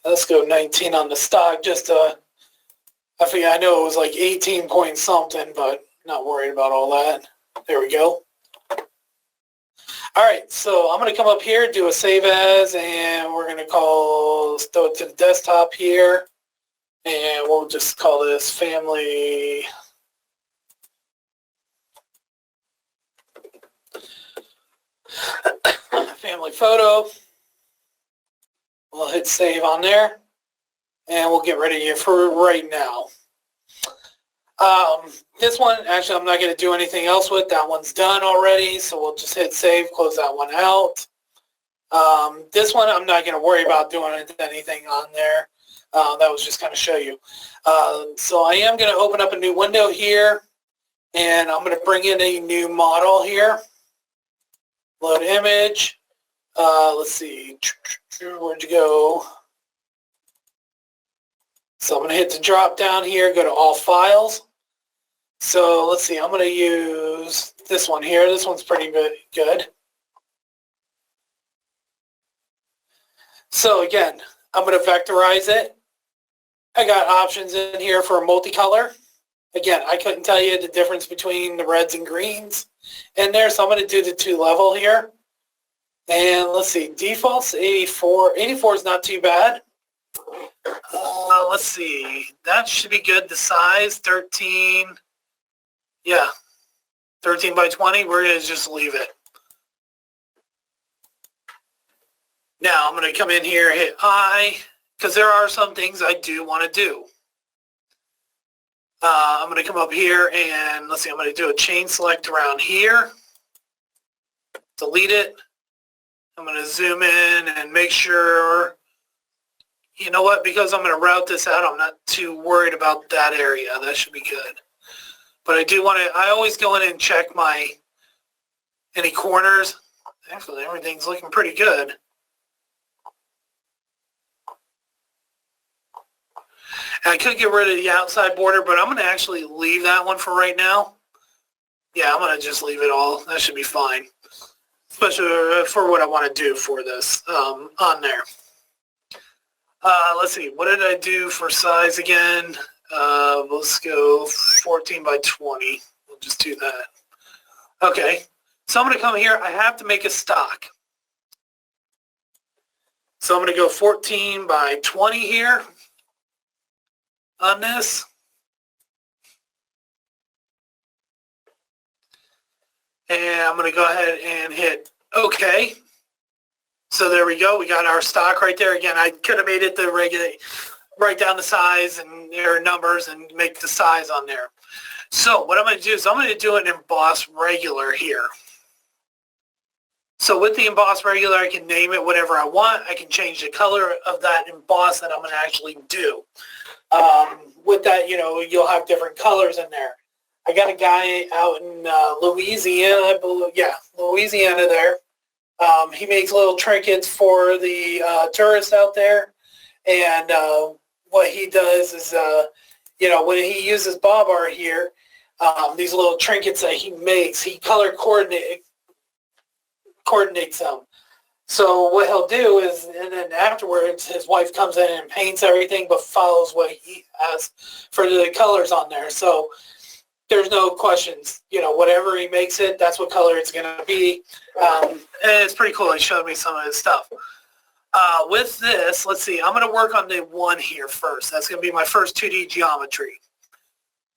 B: Let's go 19 on the stock. Just I know it was like 18 point something, but not worried about all that. There we go. All right, so I'm going to come up here, do a save as, and we're going to throw it to the desktop here, and we'll just call this family. Family photo. We'll hit save on there, and we'll get rid of you for right now. This one, actually, I'm not going to do anything else with. That one's done already, so we'll just hit save, close that one out. This one, I'm not going to worry about doing anything on there. That was just kind of show you. So I am going to open up a new window here, and I'm going to bring in a new model here. Load image. Let's see. Where'd you go? So I'm going to hit the drop down here, go to all files. So let's see, I'm going to use this one here. This one's pretty good. So again, I'm going to vectorize it. I got options in here for multicolor. Again, I couldn't tell you the difference between the reds and greens in there, so I'm going to do the 2 level here. And let's see, default's 84. 84 is not too bad. Let's see, that should be good. The size, 13. Yeah, 13 by 20. We're going to just leave it. Now I'm going to come in here, hit I, because there are some things I do want to do. I'm going to come up here and let's see, I'm going to do a chain select around here. Delete it. I'm going to zoom in and make sure, you know what, because I'm going to route this out, I'm not too worried about that area. That should be good. But I do want to, I always go in and check any corners. Actually, everything's looking pretty good. And I could get rid of the outside border, but I'm going to actually leave that one for right now. Yeah, I'm going to just leave it all. That should be fine. Especially for what I want to do for this on there. Let's see. What did I do for size again? Let's go 14 by 20. We'll just do that. Okay. So I'm going to come here. I have to make a stock. So I'm going to go 14 by 20 here on this. And I'm going to go ahead and hit OK. So there we go. We got our stock right there. Again, I could have made it the regular, write down the size and their numbers and make the size on there. So what I'm going to do is I'm going to do an emboss regular here. So with the emboss regular, I can name it whatever I want. I can change the color of that emboss that I'm going to actually do. With that, you know, you'll have different colors in there. I got a guy out in Louisiana, I believe. Yeah, Louisiana there. He makes little trinkets for the tourists out there. And what he does is, you know, when he uses BobART here, these little trinkets that he makes, he color coordinates them. So what he'll do is, and then afterwards, his wife comes in and paints everything, but follows what he has for the colors on there. So there's no questions. You know, whatever he makes it, that's what color it's going to be. And it's pretty cool. He showed me some of his stuff. With this, let's see. I'm going to work on the one here first. That's going to be my first 2D geometry.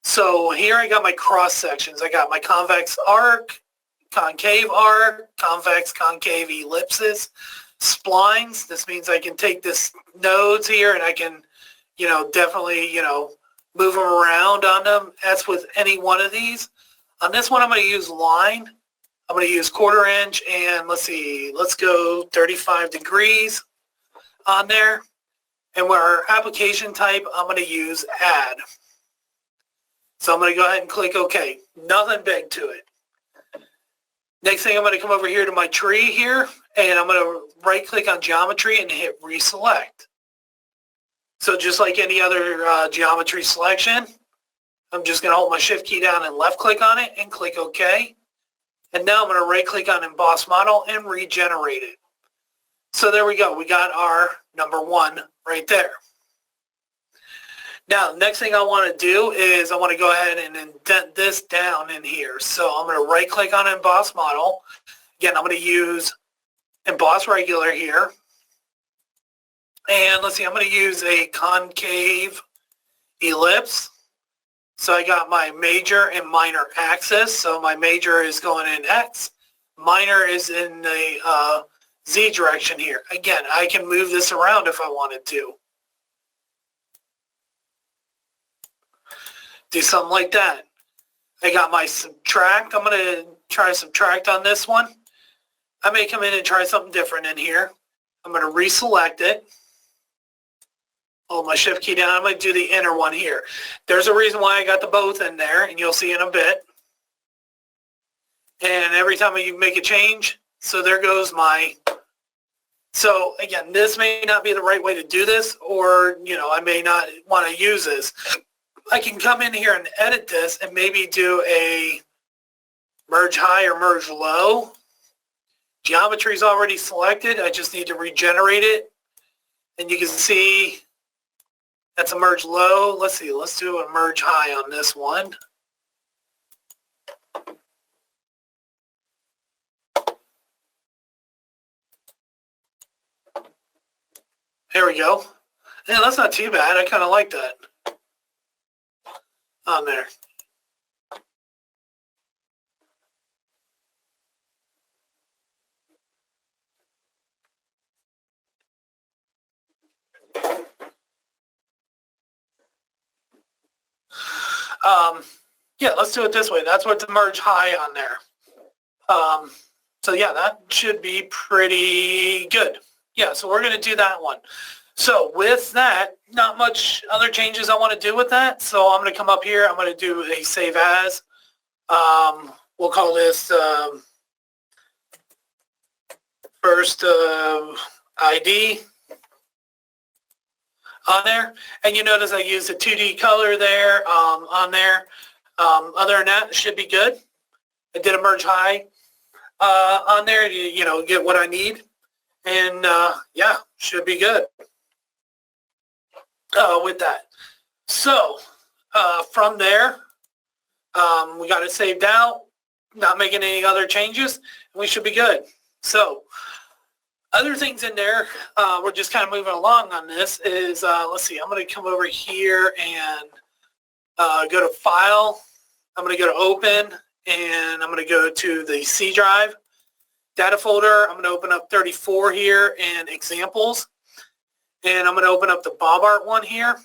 B: So here I got my cross sections. I got my convex arc, concave arc, convex concave ellipses, splines. This means I can take this nodes here and I can, you know, definitely, you know, move them around on them. That's with any one of these. On this one, I'm going to use line. I'm going to use 1/4 inch and let's see, let's go 35 degrees on there. And with our application type, I'm going to use add. So I'm going to go ahead and click OK. Nothing big to it. Next thing, I'm going to come over here to my tree here, and I'm going to right-click on geometry and hit reselect. So just like any other geometry selection, I'm just going to hold my shift key down and left-click on it and click OK. And now I'm going to right-click on emboss model and regenerate it. So there we go. We got our number one right there. Now, next thing I want to do is I want to go ahead and indent this down in here. So I'm going to right-click on Emboss Model. Again, I'm going to use Emboss Regular here. And let's see, I'm going to use a concave ellipse. So I got my major and minor axis. So my major is going in X. Minor is in the Z direction here. Again, I can move this around if I wanted to. Do something like that. I got my subtract. I'm going to try subtract on this one. I may come in and try something different in here. I'm going to reselect it. Hold my shift key down. I'm going to do the inner one here. There's a reason why I got the both in there, and you'll see in a bit. And every time you make a change, so there goes my... So again, this may not be the right way to do this, or, you know, I may not want to use this. I can come in here and edit this and maybe do a merge high or merge low. Geometry is already selected. I just need to regenerate it. And you can see that's a merge low. Let's see. Let's do a merge high on this one. There we go. Yeah, that's not too bad. I kind of like that on there. Yeah, let's do it this way. That's what's merge high on there. So yeah, that should be pretty good. Yeah, so we're going to do that one. So with that, not much other changes I want to do with that. So I'm going to come up here. I'm going to do a save as. We'll call this first ID on there. And you notice I used a 2D color there on there. Other than that, it should be good. I did a merge high on there to, you know, get what I need. And yeah, should be good with that. So from there, we got it saved out, not making any other changes, and we should be good. So other things in there, we're just kind of moving along on this is, let's see, I'm going to come over here and go to File. I'm going to go to Open, and I'm going to go to the C drive. Data folder, I'm going to open up 34 here and examples. And I'm going to open up the BobART one here.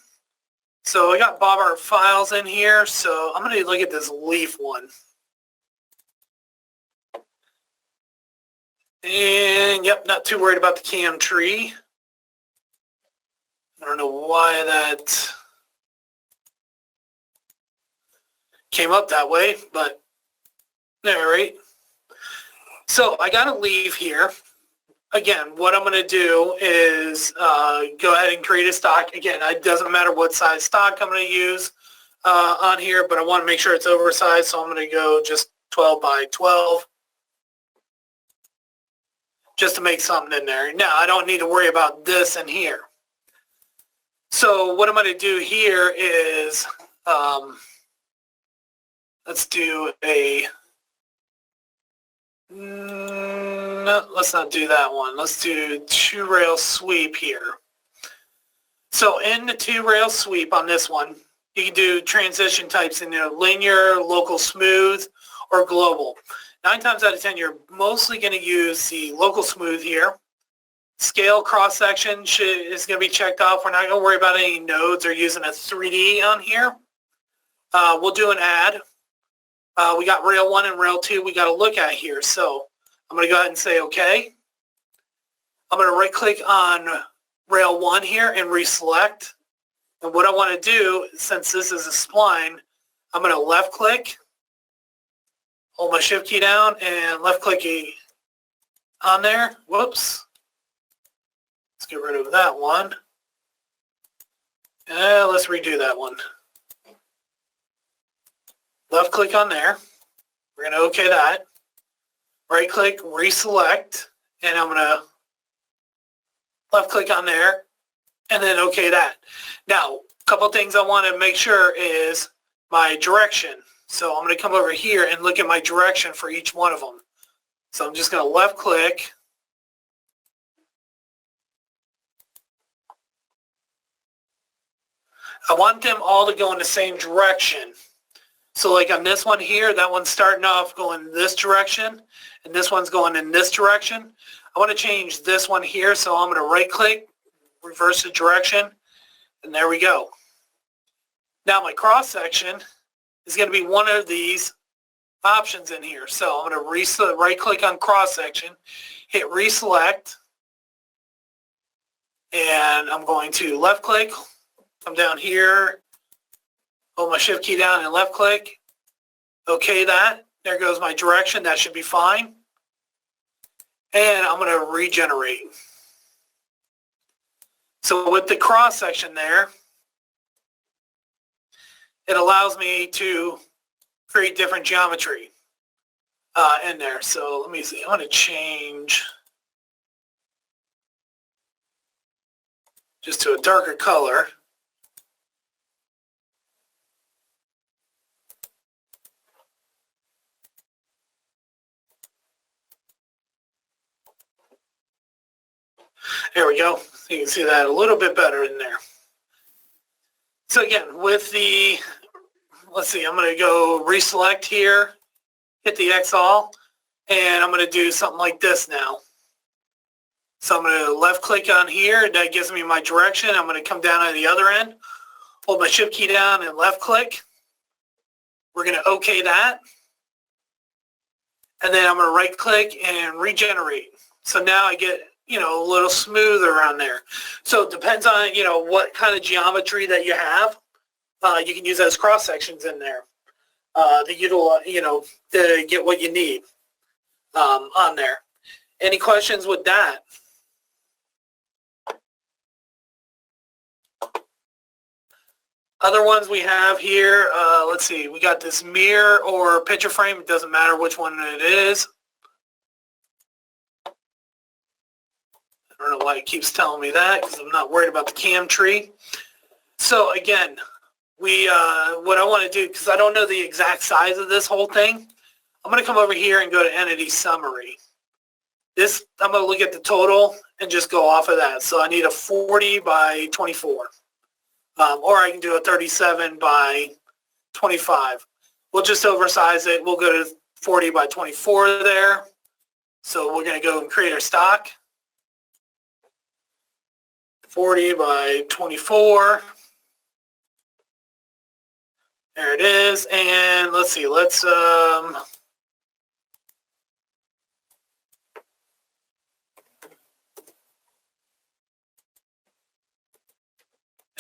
B: So I got BobART files in here. So I'm going to look at this leaf one. And yep, not too worried about the CAM tree. I don't know why that came up that way, but all right. So I got to leave here. Again, what I'm going to do is go ahead and create a stock. Again, it doesn't matter what size stock I'm going to use on here, but I want to make sure it's oversized, so I'm going to go just 12 by 12 just to make something in there. Now, I don't need to worry about this in here. So what I'm going to do here is let's do a... No, let's not do that one. Let's do 2-rail sweep here. So in the 2-rail sweep on this one, you can do transition types in linear, local smooth, or global. 9 times out of 10, you're mostly going to use the local smooth here. Scale cross-section is going to be checked off. We're not going to worry about any nodes or using a 3D on here. We'll do an add. We got rail 1 and rail 2 we got to look at here. So I'm going to go ahead and say OK. I'm going to right click on rail 1 here and reselect. And what I want to do, since this is a spline, I'm going to left click, hold my shift key down, and left click on there. Whoops. Let's get rid of that one. Let's redo that one. Left click on there. We're going to OK that. Right click, reselect, and I'm going to left click on there and then OK that. Now, a couple things I want to make sure is my direction. So I'm going to come over here and look at my direction for each one of them. So I'm just going to left click. I want them all to go in the same direction. So like on this one here, that one's starting off going this direction, and this one's going in this direction. I want to change this one here, so I'm going to right click, reverse the direction, and there we go. Now my cross section is going to be one of these options in here. So I'm going to right click on cross section, hit reselect, and I'm going to left click, come down here, hold my shift key down and left click. OK that. There goes my direction. That should be fine. And I'm going to regenerate. So with the cross section there, it allows me to create different geometry in there. So let me see. I'm going to change just to a darker color. There we go. You can see that a little bit better in there. So again, with the, let's see, I'm going to go reselect here, hit the X all, and I'm going to do something like this now. So I'm going to left click on here. That gives me my direction. I'm going to come down on the other end, hold my shift key down and left click. We're going to OK that. And then I'm going to right click and regenerate. So now I get, you know, a little smoother around there. So it depends on, you know, what kind of geometry that you have. You can use those cross sections in there to get what you need on there. Any questions with that? Other ones we have here, let's see, we got this mirror or picture frame. It doesn't matter which one it is. I don't know why it keeps telling me that, because I'm not worried about the cam tree. So again, what I want to do, because I don't know the exact size of this whole thing, I'm going to come over here and go to Entity Summary. This, I'm going to look at the total and just go off of that. So I need a 40 by 24. Or I can do a 37 by 25. We'll just oversize it. We'll go to 40 by 24 there. So we're going to go and create our stock. 40 by 24. There it is. And let's see. Let's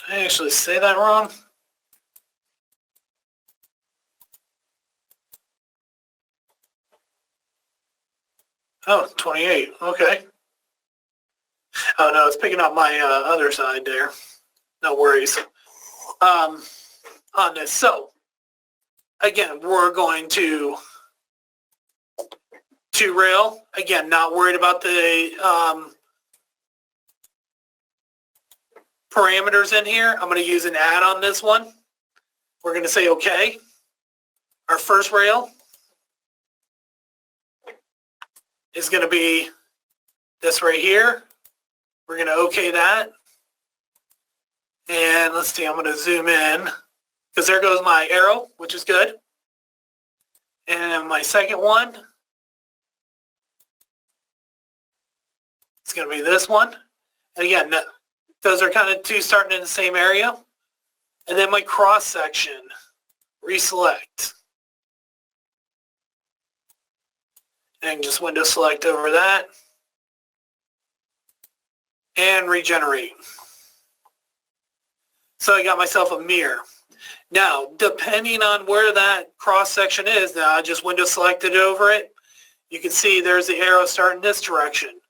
B: did I actually say that wrong? Oh, 28. Okay. Oh, no, it's picking up my other side there. No worries. On this. So, again, we're going to rail. Again, not worried about the parameters in here. I'm going to use an add on this one. We're going to say OK. Our first rail is going to be this right here. We're going to OK that. And let's see, I'm going to zoom in because there goes my arrow, which is good. And my second one is going to be this one. And again, those are kind of two starting in the same area. And then my cross section, reselect. And just window select over that. And regenerate. So I got myself a mirror. Now, depending on where that cross section is, now I just window selected over it. You can see there's the arrow starting this direction.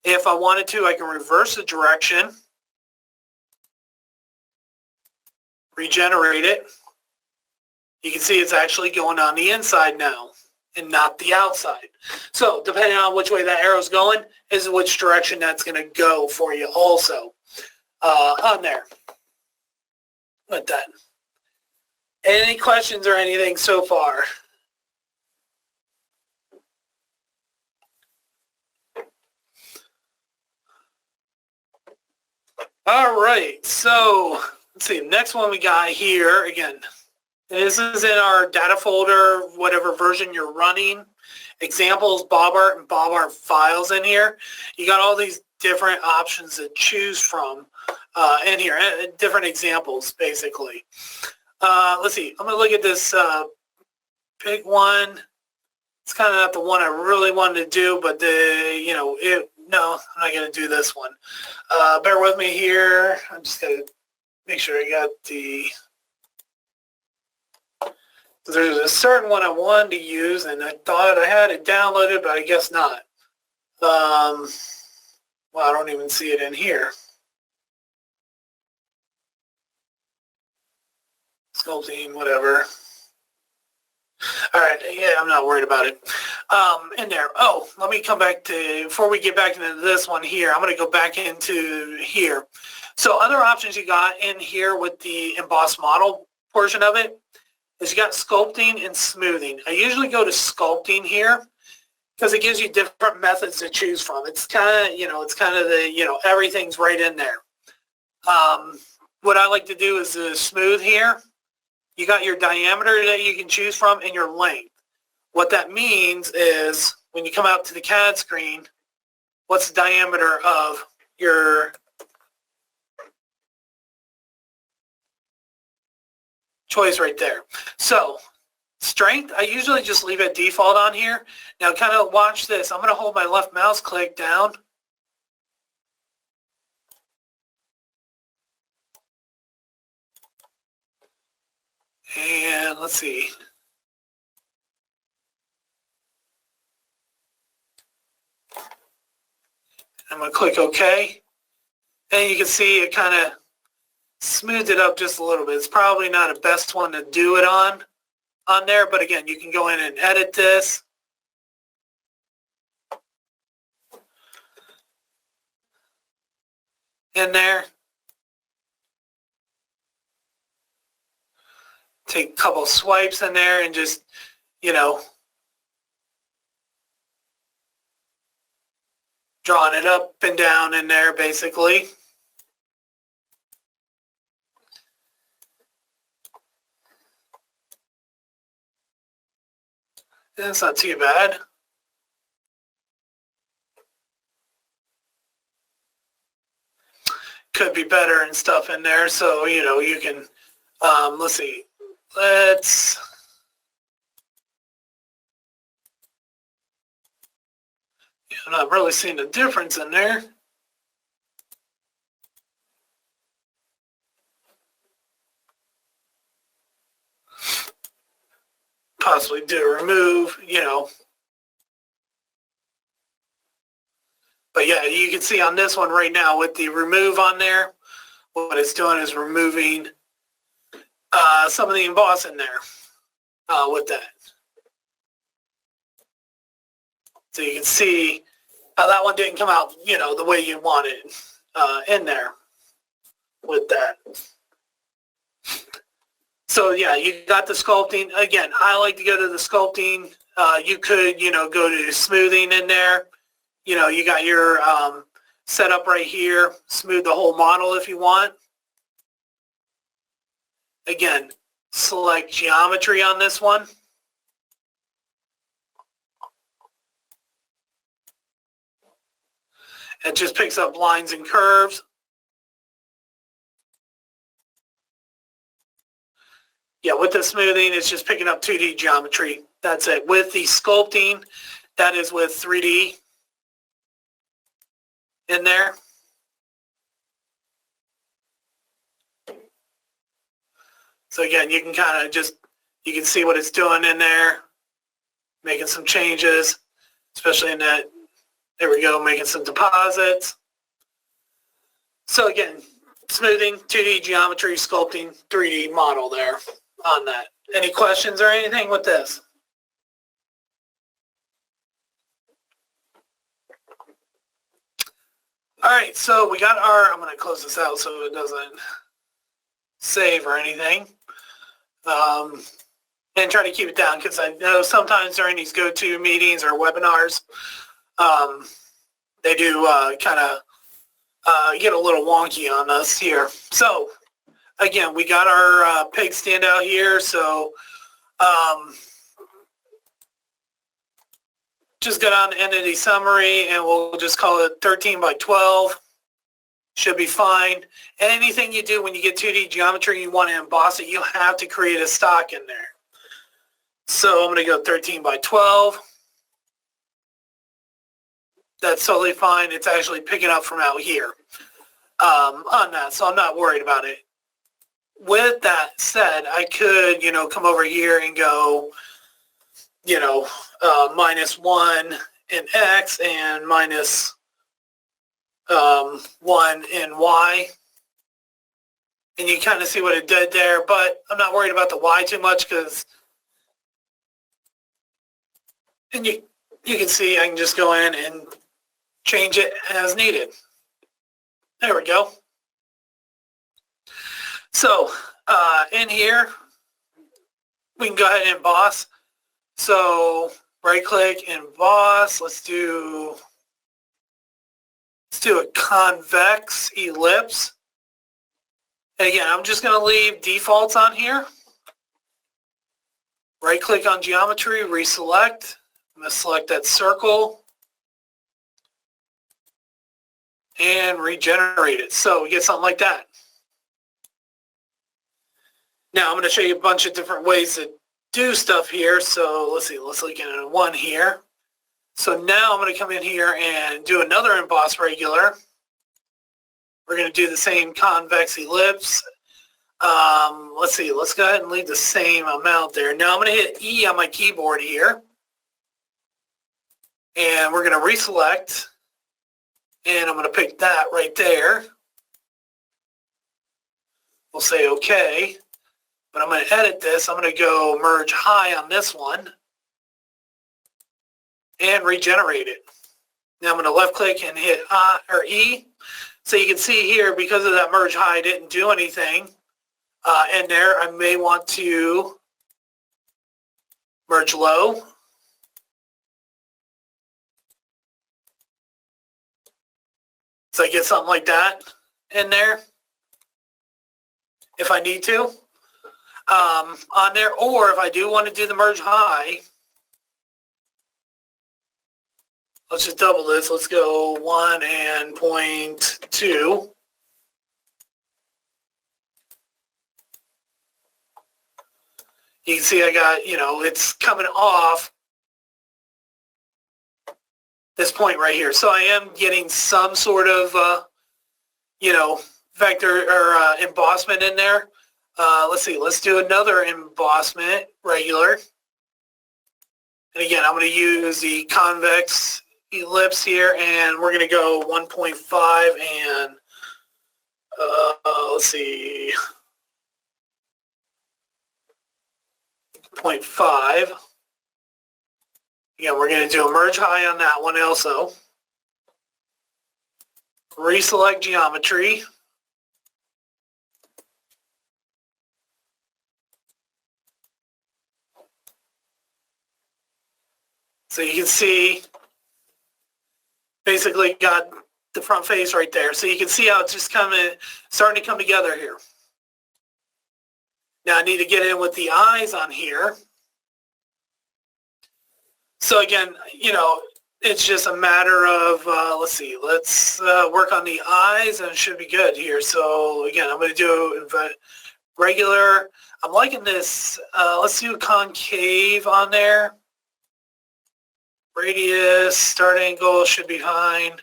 B: If I wanted to, I can reverse the direction. Regenerate it. You can see it's actually going on the inside now and not the outside. So depending on which way that arrow's going is which direction that's going to go for you also on there with that. Any questions or anything so far? All right, so let's see. Next one we got here, again, this is in our data folder, whatever version you're running. Examples, BobART and BobART files in here. You got all these different options to choose from in here, different examples, basically. Let's see. I'm going to look at this big one. It's kind of not the one I really wanted to do, but no, I'm not going to do this one. Bear with me here. I'm just going to make sure I got the... There's a certain one I wanted to use, and I thought I had it downloaded, but I guess not. Well, I don't even see it in here. Sculpting, whatever. All right, yeah, I'm not worried about it. In there. Oh, let me come back to, before we get back into this one here, I'm going to go back into here. So other options you got in here with the embossed model portion of it is you got sculpting and smoothing. I usually go to sculpting here because it gives you different methods to choose from. It's kind of, it's kind of the, everything's right in there. What I like to do is the smooth here. You got your diameter that you can choose from and your length. What that means is when you come out to the CAD screen, what's the diameter of your choice right there. So Strength, I usually just leave it default on here. Now kind of watch this. I'm going to hold my left mouse click down. And let's see. I'm going to click OK. And you can see it kind of smoothed it up just a little bit. It's probably not the best one to do it on there, but again, you can go in and edit this. In there. Take a couple swipes in there and just, you know, drawing it up and down in there basically. That's not too bad. Could be better and stuff in there, so you know you can. Let's see. I'm not really seeing a difference in there. Possibly do a remove, you know. But yeah, you can see on this one right now with the remove on there, what it's doing is removing some of the embossing there with that. So you can see how that one didn't come out, you know, the way you wanted in there with that. So yeah, you got the sculpting. Again, I like to go to the sculpting. You could, you know, go to smoothing in there. You know, you got your setup right here. Smooth the whole model if you want. Again, select geometry on this one. It just picks up lines and curves. Yeah, with the smoothing, it's just picking up 2D geometry. That's it. With the sculpting, that is with 3D in there. So again, you can kind of just, you can see what it's doing in there, making some changes, especially in that, there we go, making some deposits. So again, smoothing, 2D geometry, sculpting, 3D model there on that. Any questions or anything with this? All right, so we got our, I'm going to close this out so it doesn't save or anything. And try to keep it down because I know sometimes during these go-to meetings or webinars, they do kind of get a little wonky on us here. So again, we got our pig stand out here. So just go down to entity summary and we'll just call it 13 by 12. Should be fine. And anything you do when you get 2D geometry, you want to emboss it, you have to create a stock in there. So I'm going to go 13 by 12. That's totally fine. It's actually picking up from out here on that, so I'm not worried about it. With that said, I could, you know, come over here and go, you know, -1 in X and minus 1 in Y. And you kind of see what it did there, but I'm not worried about the Y too much because, and you can see I can just go in and change it as needed. There we go. So in here, we can go ahead and emboss. So right click, emboss. Let's do a convex ellipse. And again, I'm just going to leave defaults on here. Right click on geometry, reselect. I'm going to select that circle and regenerate it. So we get something like that. Now I'm going to show you a bunch of different ways to do stuff here. So let's see, let's look at one here. So now I'm going to come in here and do another emboss regular. We're going to do the same convex ellipse. Let's see, let's go ahead and leave the same amount there. Now I'm going to hit E on my keyboard here. And we're going to reselect. And I'm going to pick that right there. We'll say OK. But I'm going to edit this. I'm going to go merge high on this one. And regenerate it. Now I'm going to left click and hit E. So you can see here, because of that merge high, I didn't do anything in there. I may want to merge low. So I get something like that in there if I need to on there. Or if I do want to do the merge high, let's just double this. Let's go 1 and 0.2. You can see I got, it's coming off this point right here. So I am getting some sort of, vector or embossment in there. Let's see. Let's do another embossment regular. And again, I'm going to use the convex ellipse here, and we're going to go 1.5 and let's see, 0.5. Again, we're going to do a merge high on that one also. Reselect geometry. So you can see, basically got the front face right there. So you can see how it's just starting to come together here. Now I need to get in with the eyes on here. So again, it's just a matter of, let's see, let's work on the eyes and it should be good here. So again, I'm going to do regular. I'm liking this. Let's do concave on there. Radius, start angle should be fine.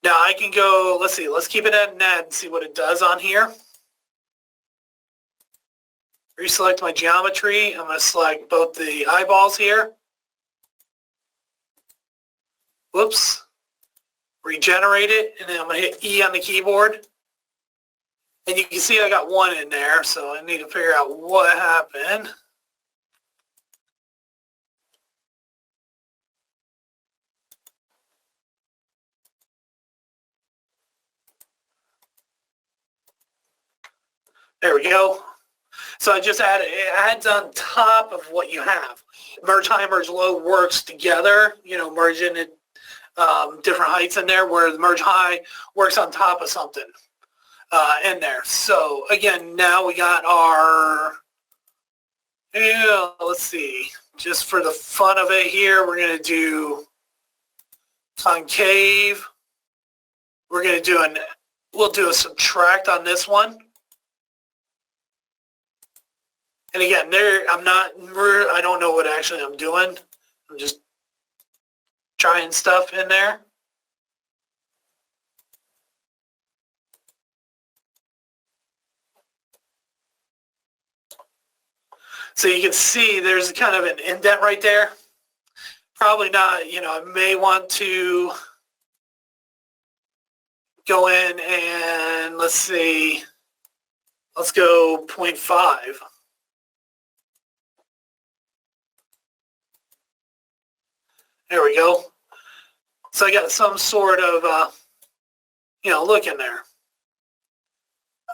B: Now I can go, let's see, let's keep it at net and see what it does on here. Reselect my geometry. I'm going to select both the eyeballs here. Whoops. Regenerate it, and then I'm going to hit E on the keyboard. And you can see I got one in there, so I need to figure out what happened. There we go. So I just added, it adds on top of what you have. Merge high, merge low works together, merging it different heights in there, where the merge high works on top of something in there. So again, now we got our, let's see, just for the fun of it here, we're going to do concave. We're going to do we'll do a subtract on this one. And again, I don't know what actually I'm doing. I'm just trying stuff in there. So you can see there's kind of an indent right there. Probably not, I may want to go in and let's see, let's go 0.5. There we go. So I got some sort of, look in there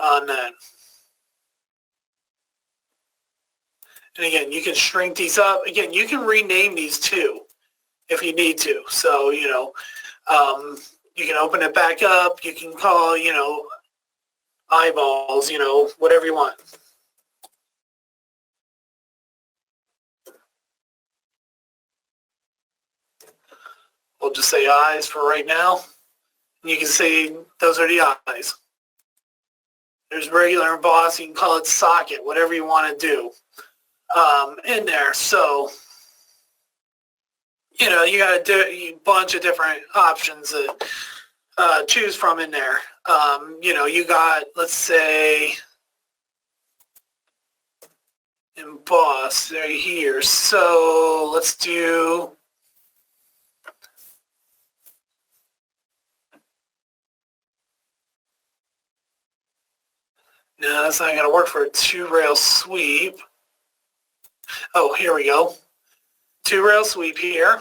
B: on that. And again, you can shrink these up. Again, you can rename these too if you need to. So, you can open it back up. You can call, eyeballs, whatever you want. We'll just say eyes for right now. You can see those are the eyes. There's regular emboss. You can call it socket, whatever you want to do in there. So, you know, you got to do a bunch of different options to choose from in there. You know, you got, let's say, emboss right here. So let's do, no, that's not going to work for a 2-rail sweep. Oh, here we go. 2-rail sweep here.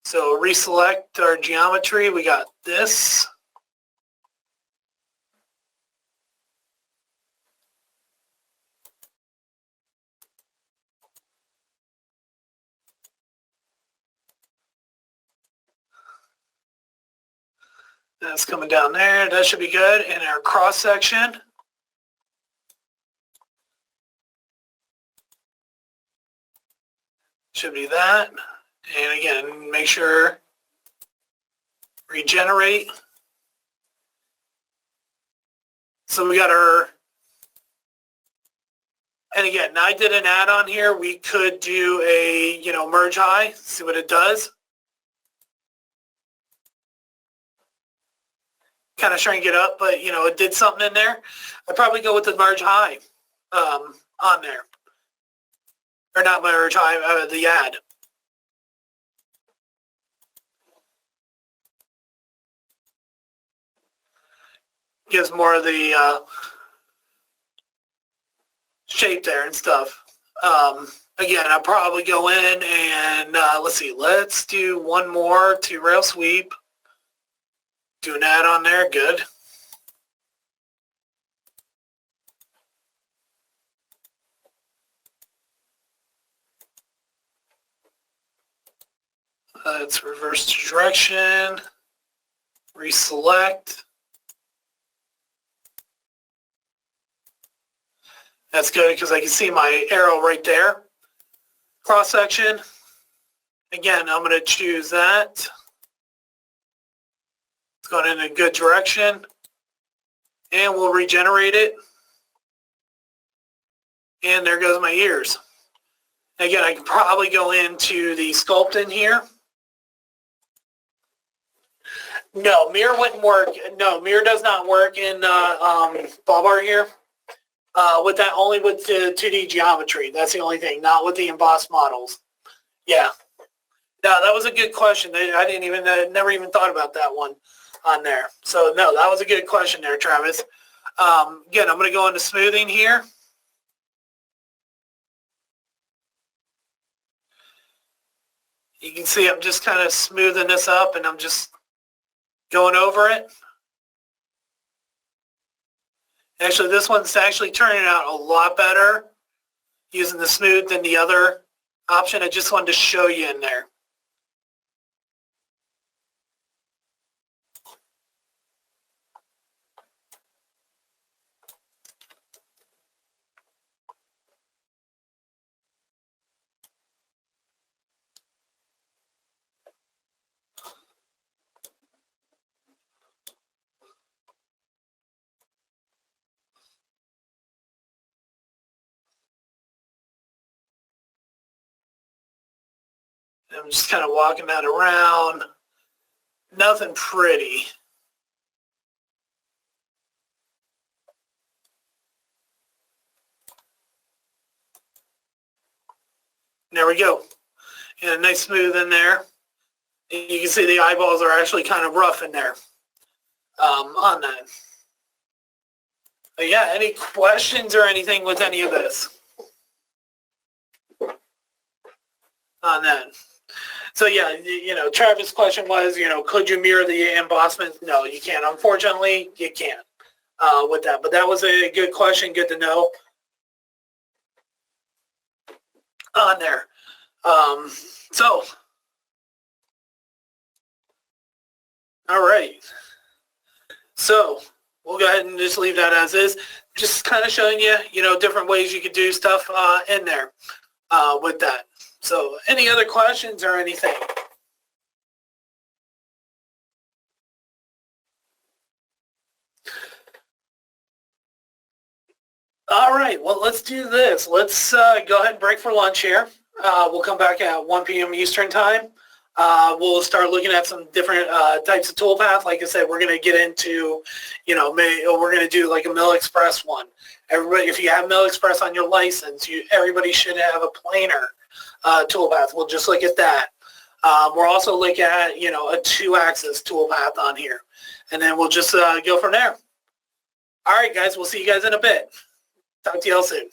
B: So reselect our geometry. We got this. That's coming down there. That should be good. And our cross section. Should be that. And again, make sure regenerate. So we got our, and again, I did an add-on here. We could do a, you know, merge high, see what it does. Kind of shrink it up, but, you know, it did something in there. I'd probably go with the merge high on there. Or not merge high, the add. Gives more of the shape there and stuff. Again, I'll probably go in and let's see, let's do one more 2-rail sweep. Do an add on there, good. Let's reverse the direction, reselect. That's good because I can see my arrow right there. Cross section. Again, I'm going to choose that. It's going in a good direction. And we'll regenerate it. And there goes my ears. Again, I can probably go into the sculpt in here. No, mirror wouldn't work. No, mirror does not work in BobART here. With that, only with the 2D geometry. That's the only thing, not with the embossed models. Yeah. No, that was a good question. I didn't even, never even thought about that one on there. So no, that was a good question there, Travis. Again, I'm going to go into smoothing here. You can see I'm just kind of smoothing this up and I'm just going over it. Actually, this one's actually turning out a lot better using the smooth than the other option. I just wanted to show you in there. I'm just kind of walking that around. Nothing pretty. There we go. And a nice smooth in there. And you can see the eyeballs are actually kind of rough in there on that. But yeah, any questions or anything with any of this on that? So yeah, you know, Travis' question was, you know, could you mirror the embossment? No, you can't. Unfortunately, you can't with that. But that was a good question. Good to know on there. So, all right. So we'll go ahead and just leave that as is. Just kind of showing you, you know, different ways you could do stuff in there with that. So any other questions or anything? All right, well, let's do this. Let's go ahead and break for lunch here. We'll come back at 1 p.m. Eastern time. We'll start looking at some different types of toolpath. Like I said, we're going to get into, we're going to do like a Mill Express one. Everybody, if you have Mill Express on your license, everybody should have a planar toolpath. We'll just look at that. We're also looking at, a 2-axis toolpath on here. And then we'll just go from there. All right, guys, we'll see you guys in a bit. Talk to y'all soon.